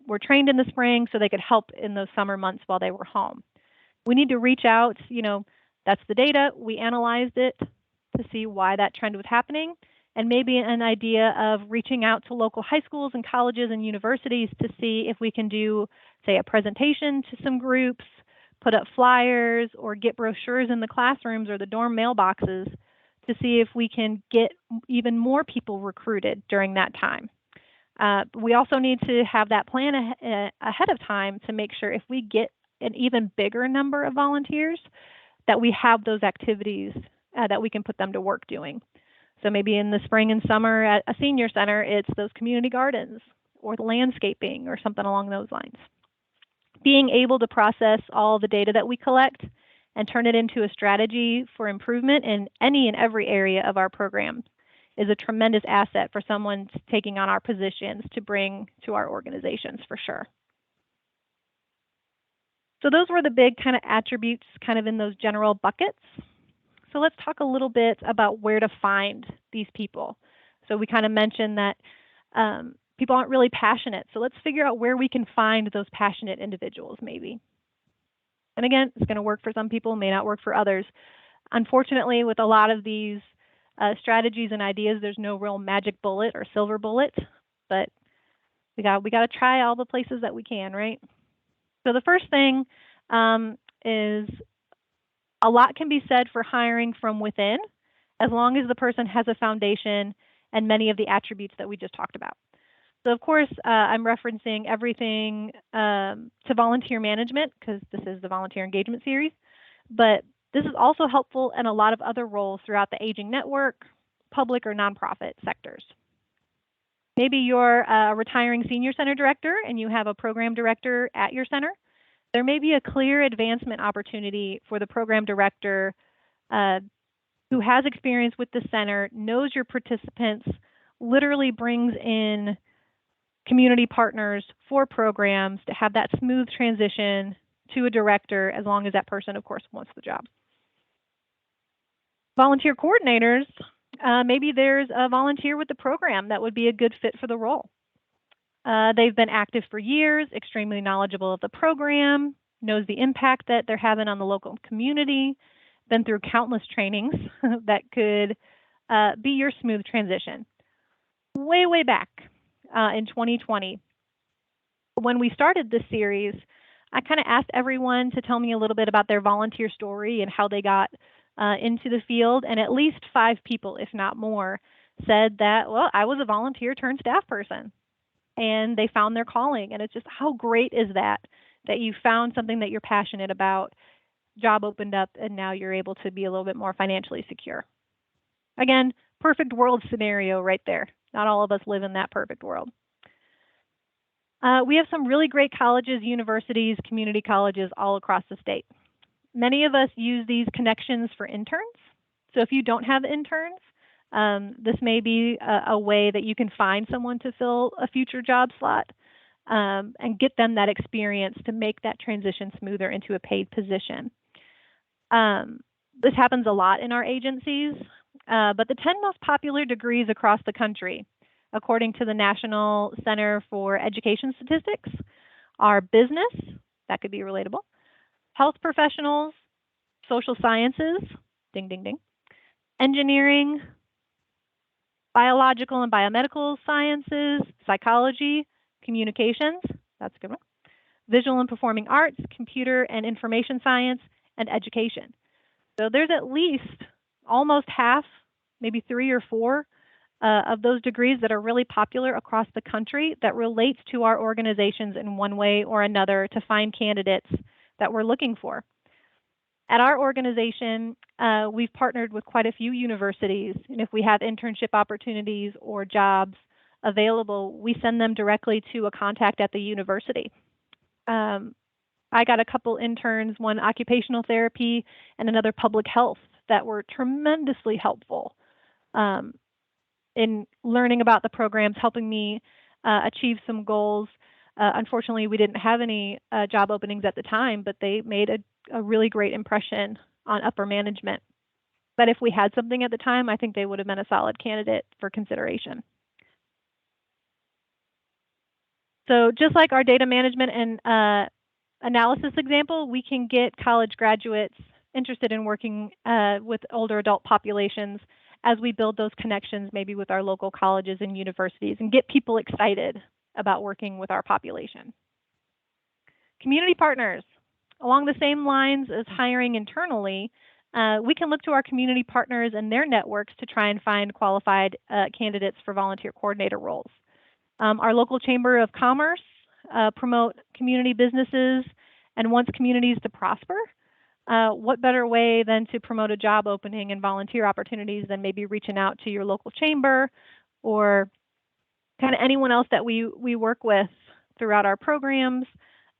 were trained in the spring so they could help in those summer months while they were home. We need to reach out, that's the data. We analyzed it to see why that trend was happening, and maybe an idea of reaching out to local high schools and colleges and universities to see if we can do, say, a presentation to some groups, put up flyers, or get brochures in the classrooms or the dorm mailboxes to see if we can get even more people recruited during that time. We also need to have that plan ahead of time to make sure if we get an even bigger number of volunteers, that we have those activities that we can put them to work doing. So maybe in the spring and summer at a senior center, it's those community gardens or the landscaping or something along those lines. Being able to process all the data that we collect and turn it into a strategy for improvement in any and every area of our program is a tremendous asset for someone taking on our positions to bring to our organizations for sure. So those were the big kind of attributes kind of in those general buckets. So let's talk a little bit about where to find these people. So we kind of mentioned that people aren't really passionate. So let's figure out where we can find those passionate individuals maybe. And again, it's going to work for some people, may not work for others. Unfortunately, with a lot of these strategies and ideas, there's no real magic bullet or silver bullet, but we got to try all the places that we can, right? So the first thing is a lot can be said for hiring from within, as long as the person has a foundation and many of the attributes that we just talked about. So of course, I'm referencing everything to volunteer management because this is the volunteer engagement series, but this is also helpful in a lot of other roles throughout the aging network, public or nonprofit sectors. Maybe you're a retiring senior center director and you have a program director at your center. There may be a clear advancement opportunity for the program director who has experience with the center, knows your participants, literally brings in community partners for programs to have that smooth transition to a director, as long as that person, of course, wants the job. Volunteer coordinators, maybe there's a volunteer with the program that would be a good fit for the role. They've been active for years, extremely knowledgeable of the program, knows the impact that they're having on the local community, been through countless trainings that could be your smooth transition. Way back in 2020, when we started this series, I kind of asked everyone to tell me a little bit about their volunteer story and how they got into the field, and at least 5 people, if not more, said that, well, I was a volunteer turned staff person, and they found their calling. And it's just, how great is that you found something that you're passionate about, job opened up, and now you're able to be a little bit more financially secure. Again, perfect world scenario right there. Not all of us live in that perfect world. We have some really great colleges, universities, community colleges all across the state. Many of us use these connections for interns. So if you don't have interns, this may be a way that you can find someone to fill a future job slot and get them that experience to make that transition smoother into a paid position. This happens a lot in our agencies, but the 10 most popular degrees across the country, according to the National Center for Education Statistics, are business, that could be relatable, health professionals, social sciences, ding, ding, ding, engineering, biological and biomedical sciences, psychology, communications, that's a good one, visual and performing arts, computer and information science, and education. So there's at least almost half, maybe 3 or 4 of those degrees that are really popular across the country that relates to our organizations in one way or another to find candidates that we're looking for. At our organization, we've partnered with quite a few universities, and if we have internship opportunities or jobs available, we send them directly to a contact at the university. I got a couple interns, one occupational therapy and another public health, that were tremendously helpful in learning about the programs, helping me achieve some goals. Unfortunately, we didn't have any job openings at the time, but they made a really great impression on upper management. But if we had something at the time, I think they would have been a solid candidate for consideration. So just like our data management and analysis example, we can get college graduates interested in working with older adult populations as we build those connections maybe with our local colleges and universities and get people excited about working with our population. Community partners. Along the same lines as hiring internally, we can look to our community partners and their networks to try and find qualified candidates for volunteer coordinator roles. Our local Chamber of Commerce promote community businesses and wants communities to prosper. What better way than to promote a job opening and volunteer opportunities than maybe reaching out to your local chamber or kind of anyone else that we work with throughout our programs.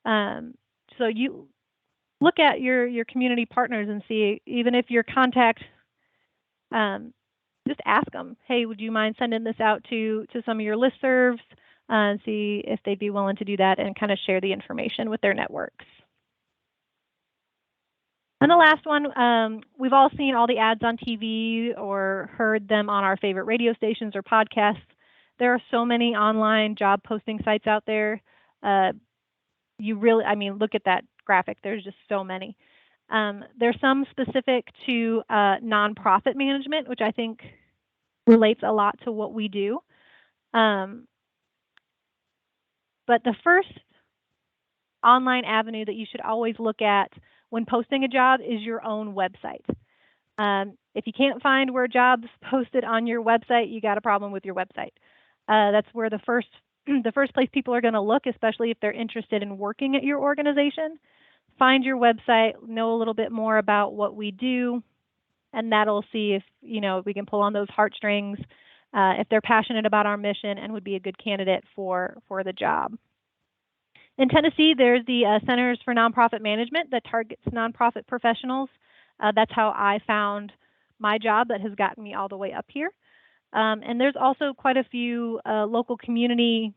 So you look at your community partners and see, even if your contact, just ask them, hey, would you mind sending this out to some of your listservs and see if they'd be willing to do that and kind of share the information with their networks. And the last one, we've all seen all the ads on TV or heard them on our favorite radio stations or podcasts. There are so many online job posting sites out there. You really, I mean, look at that graphic. There's just so many. There's some specific to nonprofit management, which I think relates a lot to what we do. But the first online avenue that you should always look at when posting a job is your own website. If you can't find where jobs posted on your website, you got a problem with your website. That's where the first place people are going to look, especially if they're interested in working at your organization. Find your website, know a little bit more about what we do, and that'll see if we can pull on those heartstrings, if they're passionate about our mission and would be a good candidate for the job. In Tennessee, there's the Centers for Nonprofit Management that targets nonprofit professionals. That's how I found my job that has gotten me all the way up here. And there's also quite a few local community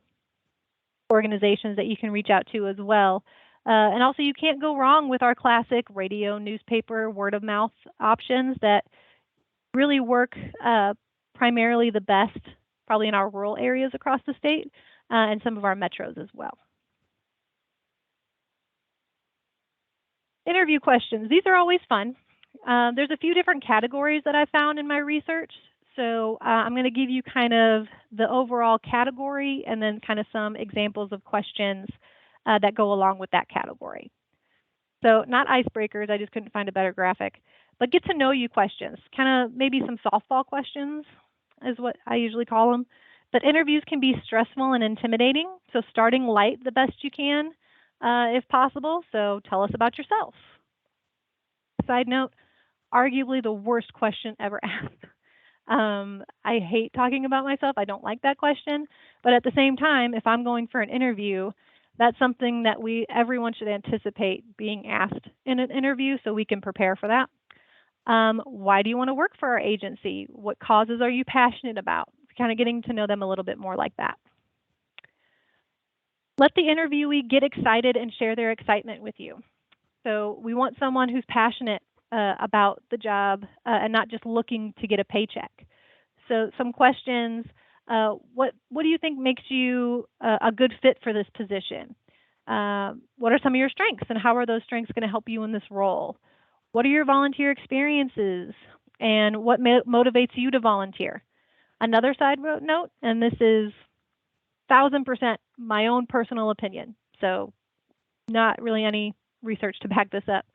organizations that you can reach out to as well. And also, you can't go wrong with our classic radio, newspaper, word of mouth options that really work primarily the best, probably in our rural areas across the state and some of our metros as well. Interview questions. These are always fun. There's a few different categories that I found in my research. So I'm going to give you kind of the overall category and then kind of some examples of questions that go along with that category. So not icebreakers, I just couldn't find a better graphic, but get to know you questions, kind of maybe some softball questions is what I usually call them. But interviews can be stressful and intimidating, so starting light the best you can if possible. So tell us about yourself. Side note, arguably the worst question ever asked. I hate talking about myself. I don't like that question. But at the same time, if I'm going for an interview, that's something that everyone should anticipate being asked in an interview so we can prepare for that. Why do you want to work for our agency? What causes are you passionate about? Kind of getting to know them a little bit more like that. Let the interviewee get excited and share their excitement with you. So we want someone who's passionate about the job and not just looking to get a paycheck. So some questions, what do you think makes you a good fit for this position? What are some of your strengths and how are those strengths going to help you in this role? What are your volunteer experiences and what motivates you to volunteer? Another side note, and this is 1000% my own personal opinion, so not really any research to back this up.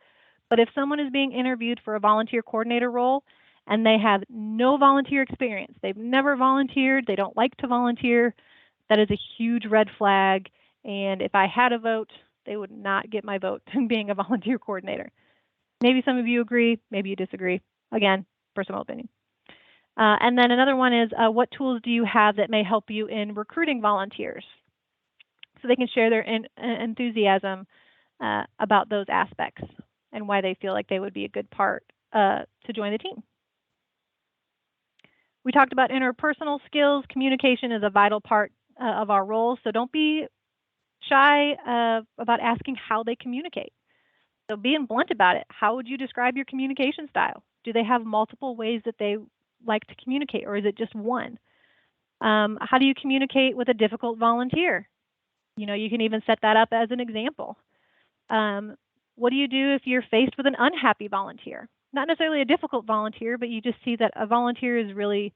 But if someone is being interviewed for a volunteer coordinator role and they have no volunteer experience, they've never volunteered, they don't like to volunteer, that is a huge red flag. And if I had a vote, they would not get my vote in being a volunteer coordinator. Maybe some of you agree, maybe you disagree. Again, personal opinion. And then another one is, what tools do you have that may help you in recruiting volunteers? So they can share their enthusiasm about those aspects and why they feel like they would be a good part to join the team. We talked about interpersonal skills. Communication is a vital part of our role, so don't be shy about asking how they communicate. So being blunt about it, how would you describe your communication style? Do they have multiple ways that they like to communicate, or is it just one? How do you communicate with a difficult volunteer? You can even set that up as an example. What do you do if you're faced with an unhappy volunteer? Not necessarily a difficult volunteer, but you just see that a volunteer is really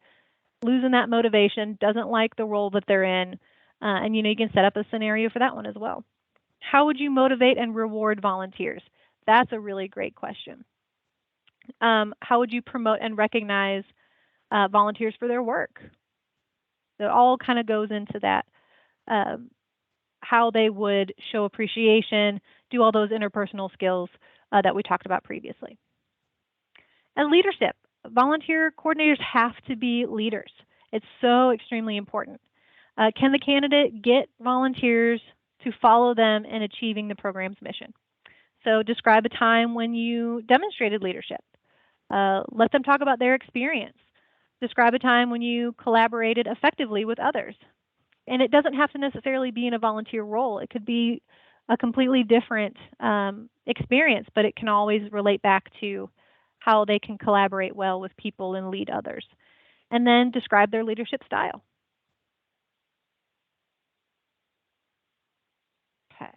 losing that motivation, doesn't like the role that they're in, and you can set up a scenario for that one as well. How would you motivate and reward volunteers? That's a really great question. How would you promote and recognize volunteers for their work? So it all kind of goes into that, how they would show appreciation, do all those interpersonal skills that we talked about previously. And leadership. Volunteer coordinators have to be leaders. It's so extremely important. Can the candidate get volunteers to follow them in achieving the program's mission? So describe a time when you demonstrated leadership. Let them talk about their experience. Describe a time when you collaborated effectively with others. And it doesn't have to necessarily be in a volunteer role. It could be a completely different experience, but it can always relate back to how they can collaborate well with people and lead others. And then describe their leadership style. Okay.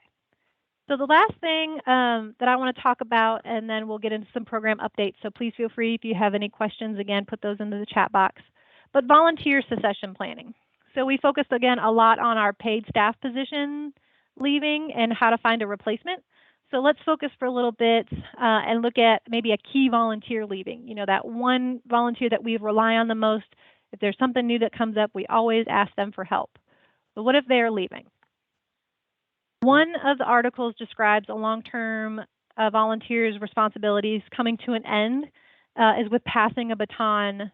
So the last thing that I want to talk about, and then we'll get into some program updates. So please feel free, if you have any questions, again, put those into the chat box. But volunteer succession planning. So we focused, again, a lot on our paid staff position leaving and how to find a replacement. So let's focus for a little bit and look at maybe a key volunteer leaving. You know, that one volunteer that we rely on the most. If there's something new that comes up, we always ask them for help. But what if they're leaving? One of the articles describes a long-term volunteer's responsibilities coming to an end is with passing a baton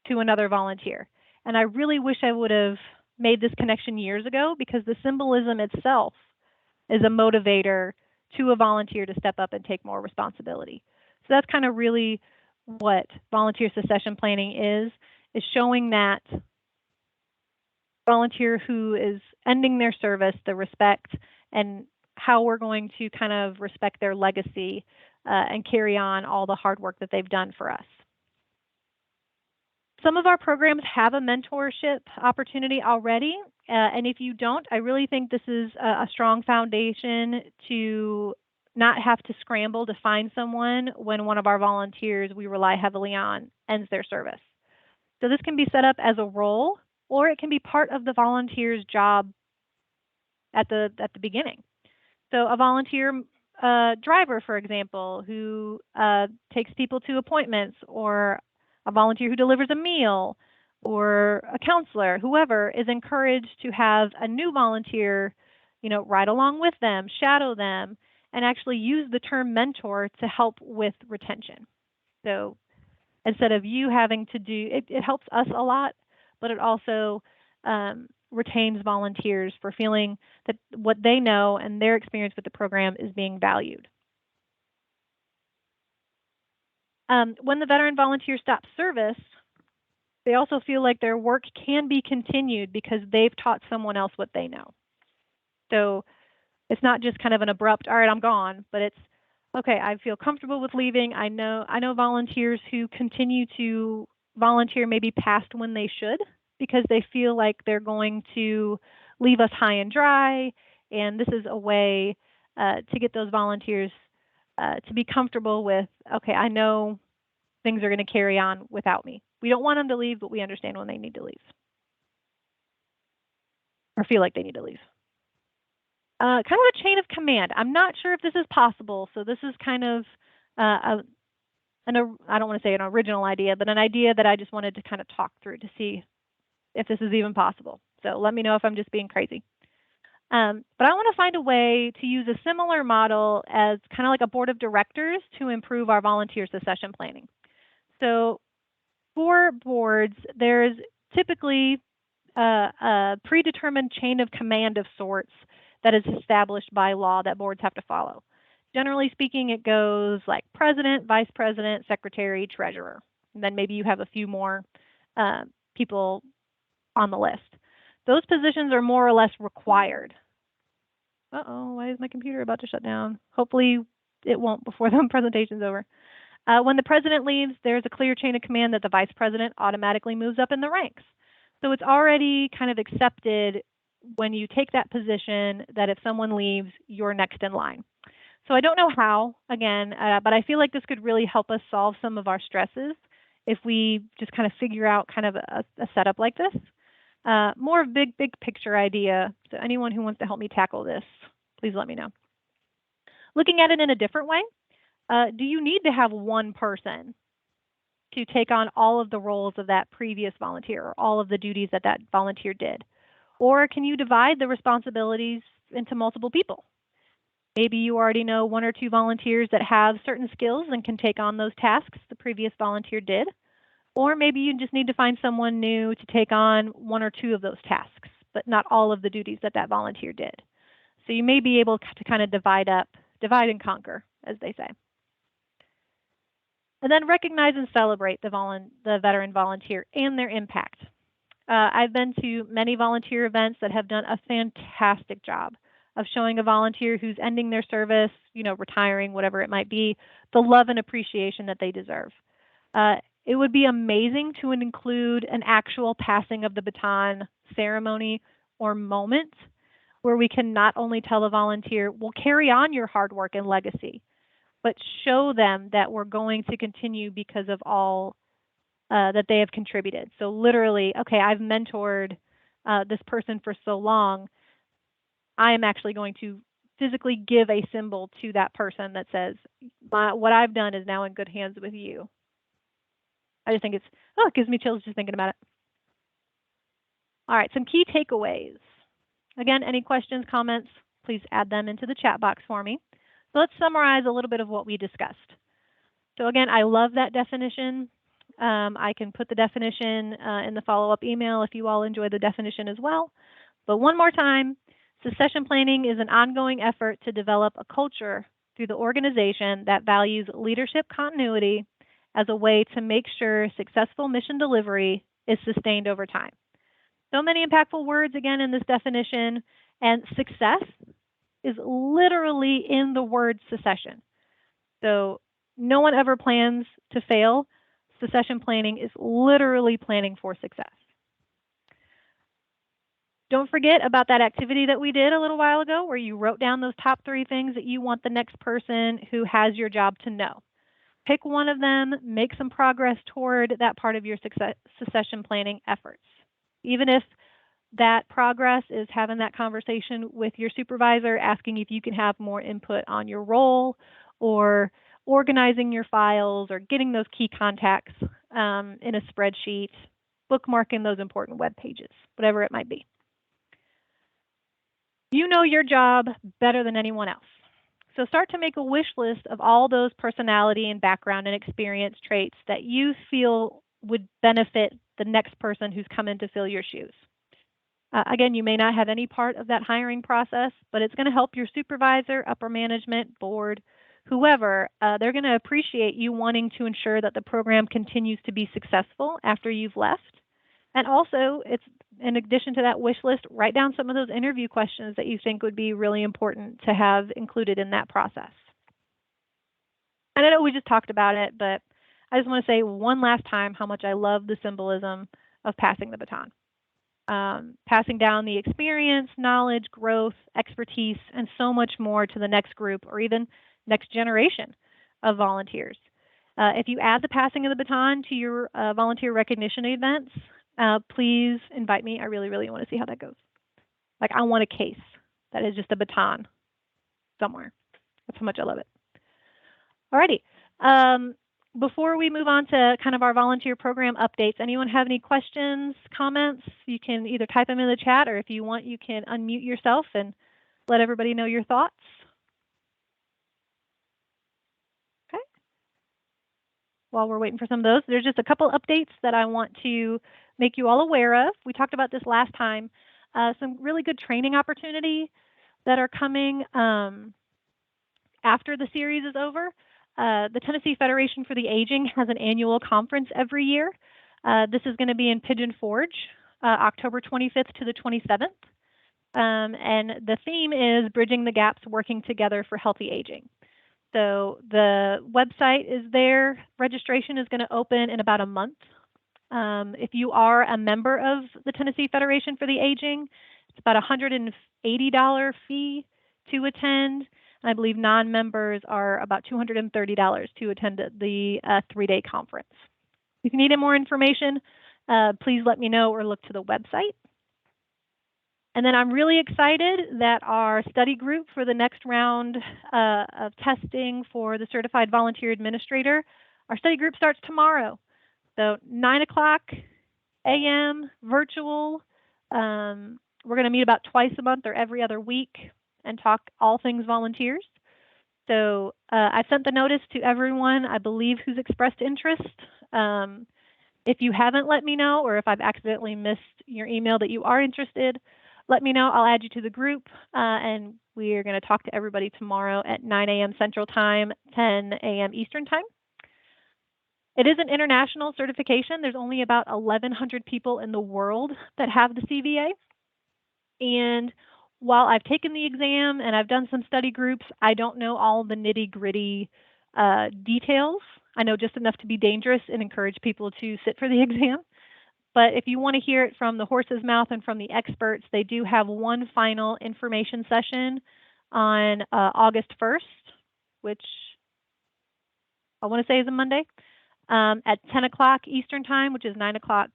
to another volunteer. And I really wish I would have made this connection years ago, because the symbolism itself is a motivator to a volunteer to step up and take more responsibility. So that's kind of really what volunteer succession planning is showing that volunteer who is ending their service, the respect, and how we're going to kind of respect their legacy and carry on all the hard work that they've done for us. Some of our programs have a mentorship opportunity already, and if you don't, I really think this is a strong foundation to not have to scramble to find someone when one of our volunteers we rely heavily on ends their service. So this can be set up as a role, or it can be part of the volunteer's job at the beginning. So a volunteer driver, for example, who takes people to appointments, or a volunteer who delivers a meal, or a counselor, whoever, is encouraged to have a new volunteer, you know, ride along with them, shadow them, and actually use the term mentor to help with retention. So instead of you having to do it, it helps us a lot, but it also retains volunteers for feeling that what they know and their experience with the program is being valued. When the veteran volunteer stops service, they also feel like their work can be continued because they've taught someone else what they know. So it's not just kind of an abrupt, all right, I'm gone, but it's, okay, I feel comfortable with leaving. I know volunteers who continue to volunteer maybe past when they should, because they feel like they're going to leave us high and dry. And this is a way to get those volunteers to be comfortable with, okay, I know things are going to carry on without me. We don't want them to leave, but we understand when they need to leave or feel like they need to leave. Kind of a chain of command. I'm not sure if this is possible. So this is kind of I don't want to say an original idea, but an idea that I just wanted to kind of talk through to see if this is even possible. So let me know if I'm just being crazy. But I want to find a way to use a similar model as kind of like a board of directors to improve our volunteer succession planning. So for boards, there's typically a predetermined chain of command of sorts that is established by law that boards have to follow. Generally speaking, it goes like president, vice president, secretary, treasurer. And then maybe you have a few more people on the list. Those positions are more or less required. Uh-oh, why is my computer about to shut down? Hopefully it won't before the presentation's over. When the president leaves, there's a clear chain of command that the vice president automatically moves up in the ranks. So it's already kind of accepted when you take that position that if someone leaves, you're next in line. So I don't know how, again, but I feel like this could really help us solve some of our stresses if we just kind of figure out kind of a setup like this. More big picture idea. So anyone who wants to help me tackle this, please let me know. Looking at it in a different way, do you need to have one person to take on all of the roles of that previous volunteer, or all of the duties that that volunteer did? Or can you divide the responsibilities into multiple people? Maybe you already know one or two volunteers that have certain skills and can take on those tasks the previous volunteer did. Or maybe you just need to find someone new to take on one or two of those tasks, but not all of the duties that that volunteer did. So you may be able to kind of divide and conquer, as they say. And then recognize and celebrate the veteran volunteer and their impact. I've been to many volunteer events that have done a fantastic job of showing a volunteer who's ending their service, you know, retiring, whatever it might be, the love and appreciation that they deserve. It would be amazing to include an actual passing of the baton ceremony or moment where we can not only tell the volunteer, we'll carry on your hard work and legacy, but show them that we're going to continue because of all that they have contributed. So literally, okay, I've mentored this person for so long, I am actually going to physically give a symbol to that person that says, what I've done is now in good hands with you. I just think it gives me chills just thinking about it. All right, some key takeaways. Again, any questions, comments, please add them into the chat box for me. So let's summarize a little bit of what we discussed. So again, I love that definition. I can put the definition in the follow-up email if you all enjoy the definition as well. But one more time, succession planning is an ongoing effort to develop a culture through the organization that values leadership continuity as a way to make sure successful mission delivery is sustained over time. So many impactful words again in this definition, and success is literally in the word succession. So no one ever plans to fail. Succession planning is literally planning for success. Don't forget about that activity that we did a little while ago where you wrote down those top 3 things that you want the next person who has your job to know. Pick one of them, make some progress toward that part of your succession planning efforts. Even if that progress is having that conversation with your supervisor, asking if you can have more input on your role, or organizing your files, or getting those key contacts in a spreadsheet, bookmarking those important web pages, whatever it might be. You know your job better than anyone else. So start to make a wish list of all those personality and background and experience traits that you feel would benefit the next person who's come in to fill your shoes. Again, you may not have any part of that hiring process, but it's going to help your supervisor, upper management, board, whoever. They're going to appreciate you wanting to ensure that the program continues to be successful after you've left. And also, it's in addition to that wish list, write down some of those interview questions that you think would be really important to have included in that process. And I know we just talked about it, but I just want to say one last time how much I love the symbolism of passing the baton. Passing down the experience, knowledge, growth, expertise, and so much more to the next group or even next generation of volunteers. If you add the passing of the baton to your volunteer recognition events, please invite me. I really, really want to see how that goes. Like, I want a case that is just a baton somewhere. That's how much I love it. Alrighty. Before we move on to kind of our volunteer program updates, anyone have any questions, comments? You can either type them in the chat, or if you want, you can unmute yourself and let everybody know your thoughts. Okay. While we're waiting for some of those, there's just a couple updates that I want to make you all aware of. We talked about this last time. Some really good training opportunity that are coming after the series is over. The Tennessee Federation for the Aging has an annual conference every year. This is going to be in Pigeon Forge, October 25th to the 27th. And the theme is Bridging the Gaps, Working Together for Healthy Aging. So the website is there. Registration is going to open in about a month. If you are a member of the Tennessee Federation for the Aging, it's about a $180 fee to attend. I believe non-members are about $230 to attend the 3-day conference. If you need any more information, please let me know or look to the website. And then I'm really excited that our study group for the next round of testing for the Certified Volunteer Administrator, our study group starts tomorrow. So 9:00 a.m. virtual. We're going to meet about twice a month or every other week and talk all things volunteers. So I sent the notice to everyone, I believe, who's expressed interest. If you haven't let me know, or if I've accidentally missed your email that you are interested, let me know. I'll add you to the group, and we are going to talk to everybody tomorrow at 9 a.m. Central Time, 10 a.m. Eastern Time. It is an international certification. There's only about 1,100 people in the world that have the CVA. And while I've taken the exam and I've done some study groups, I don't know all the nitty-gritty details. I know just enough to be dangerous and encourage people to sit for the exam. But if you want to hear it from the horse's mouth and from the experts, they do have one final information session on August 1st, which I want to say is a Monday, at 10 o'clock Eastern Time, which is 9 o'clock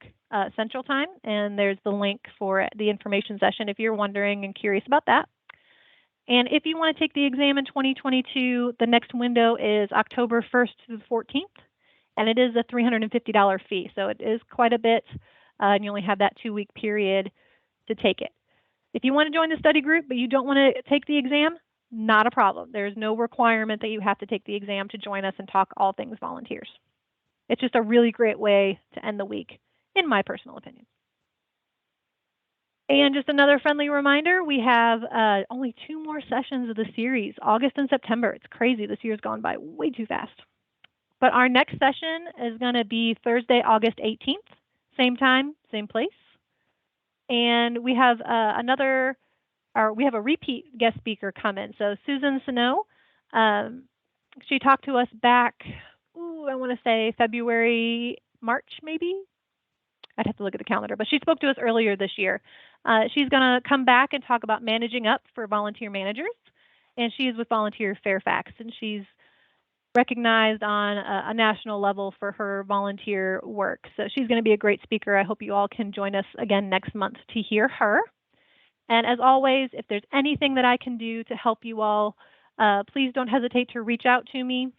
Central Time. And there's the link for the information session if you're wondering and curious about that. And if you want to take the exam in 2022, the next window is October 1st to the 14th, and it is a $350 fee. So it is quite a bit, and you only have that 2-week period to take it. If you want to join the study group, but you don't want to take the exam, not a problem. There's no requirement that you have to take the exam to join us and talk all things volunteers. It's just a really great way to end the week, in my personal opinion. And just another friendly reminder, we have only 2 more sessions of the series, August and September. It's crazy. This year's gone by way too fast. But our next session is going to be Thursday, August 18th, same time, same place. And we have we have a repeat guest speaker coming. So Susan Sano, she talked to us back, I want to say February, March maybe. I'd have to look at the calendar, but she spoke to us earlier this year. She's going to come back and talk about managing up for volunteer managers, and she's with Volunteer Fairfax, and she's recognized on a national level for her volunteer work. So she's going to be a great speaker. I hope you all can join us again next month to hear her. And as always, if there's anything that I can do to help you all, please don't hesitate to reach out to me.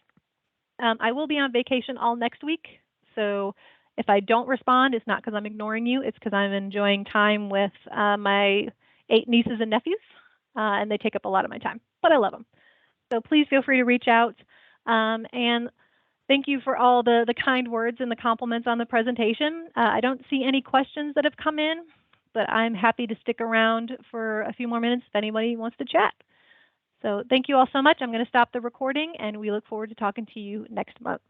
I will be on vacation all next week, so if I don't respond, it's not because I'm ignoring you. It's because I'm enjoying time with my 8 nieces and nephews, and they take up a lot of my time, but I love them. So please feel free to reach out. And thank you for all the kind words and the compliments on the presentation. I don't see any questions that have come in, but I'm happy to stick around for a few more minutes if anybody wants to chat. So thank you all so much. I'm going to stop the recording, and we look forward to talking to you next month.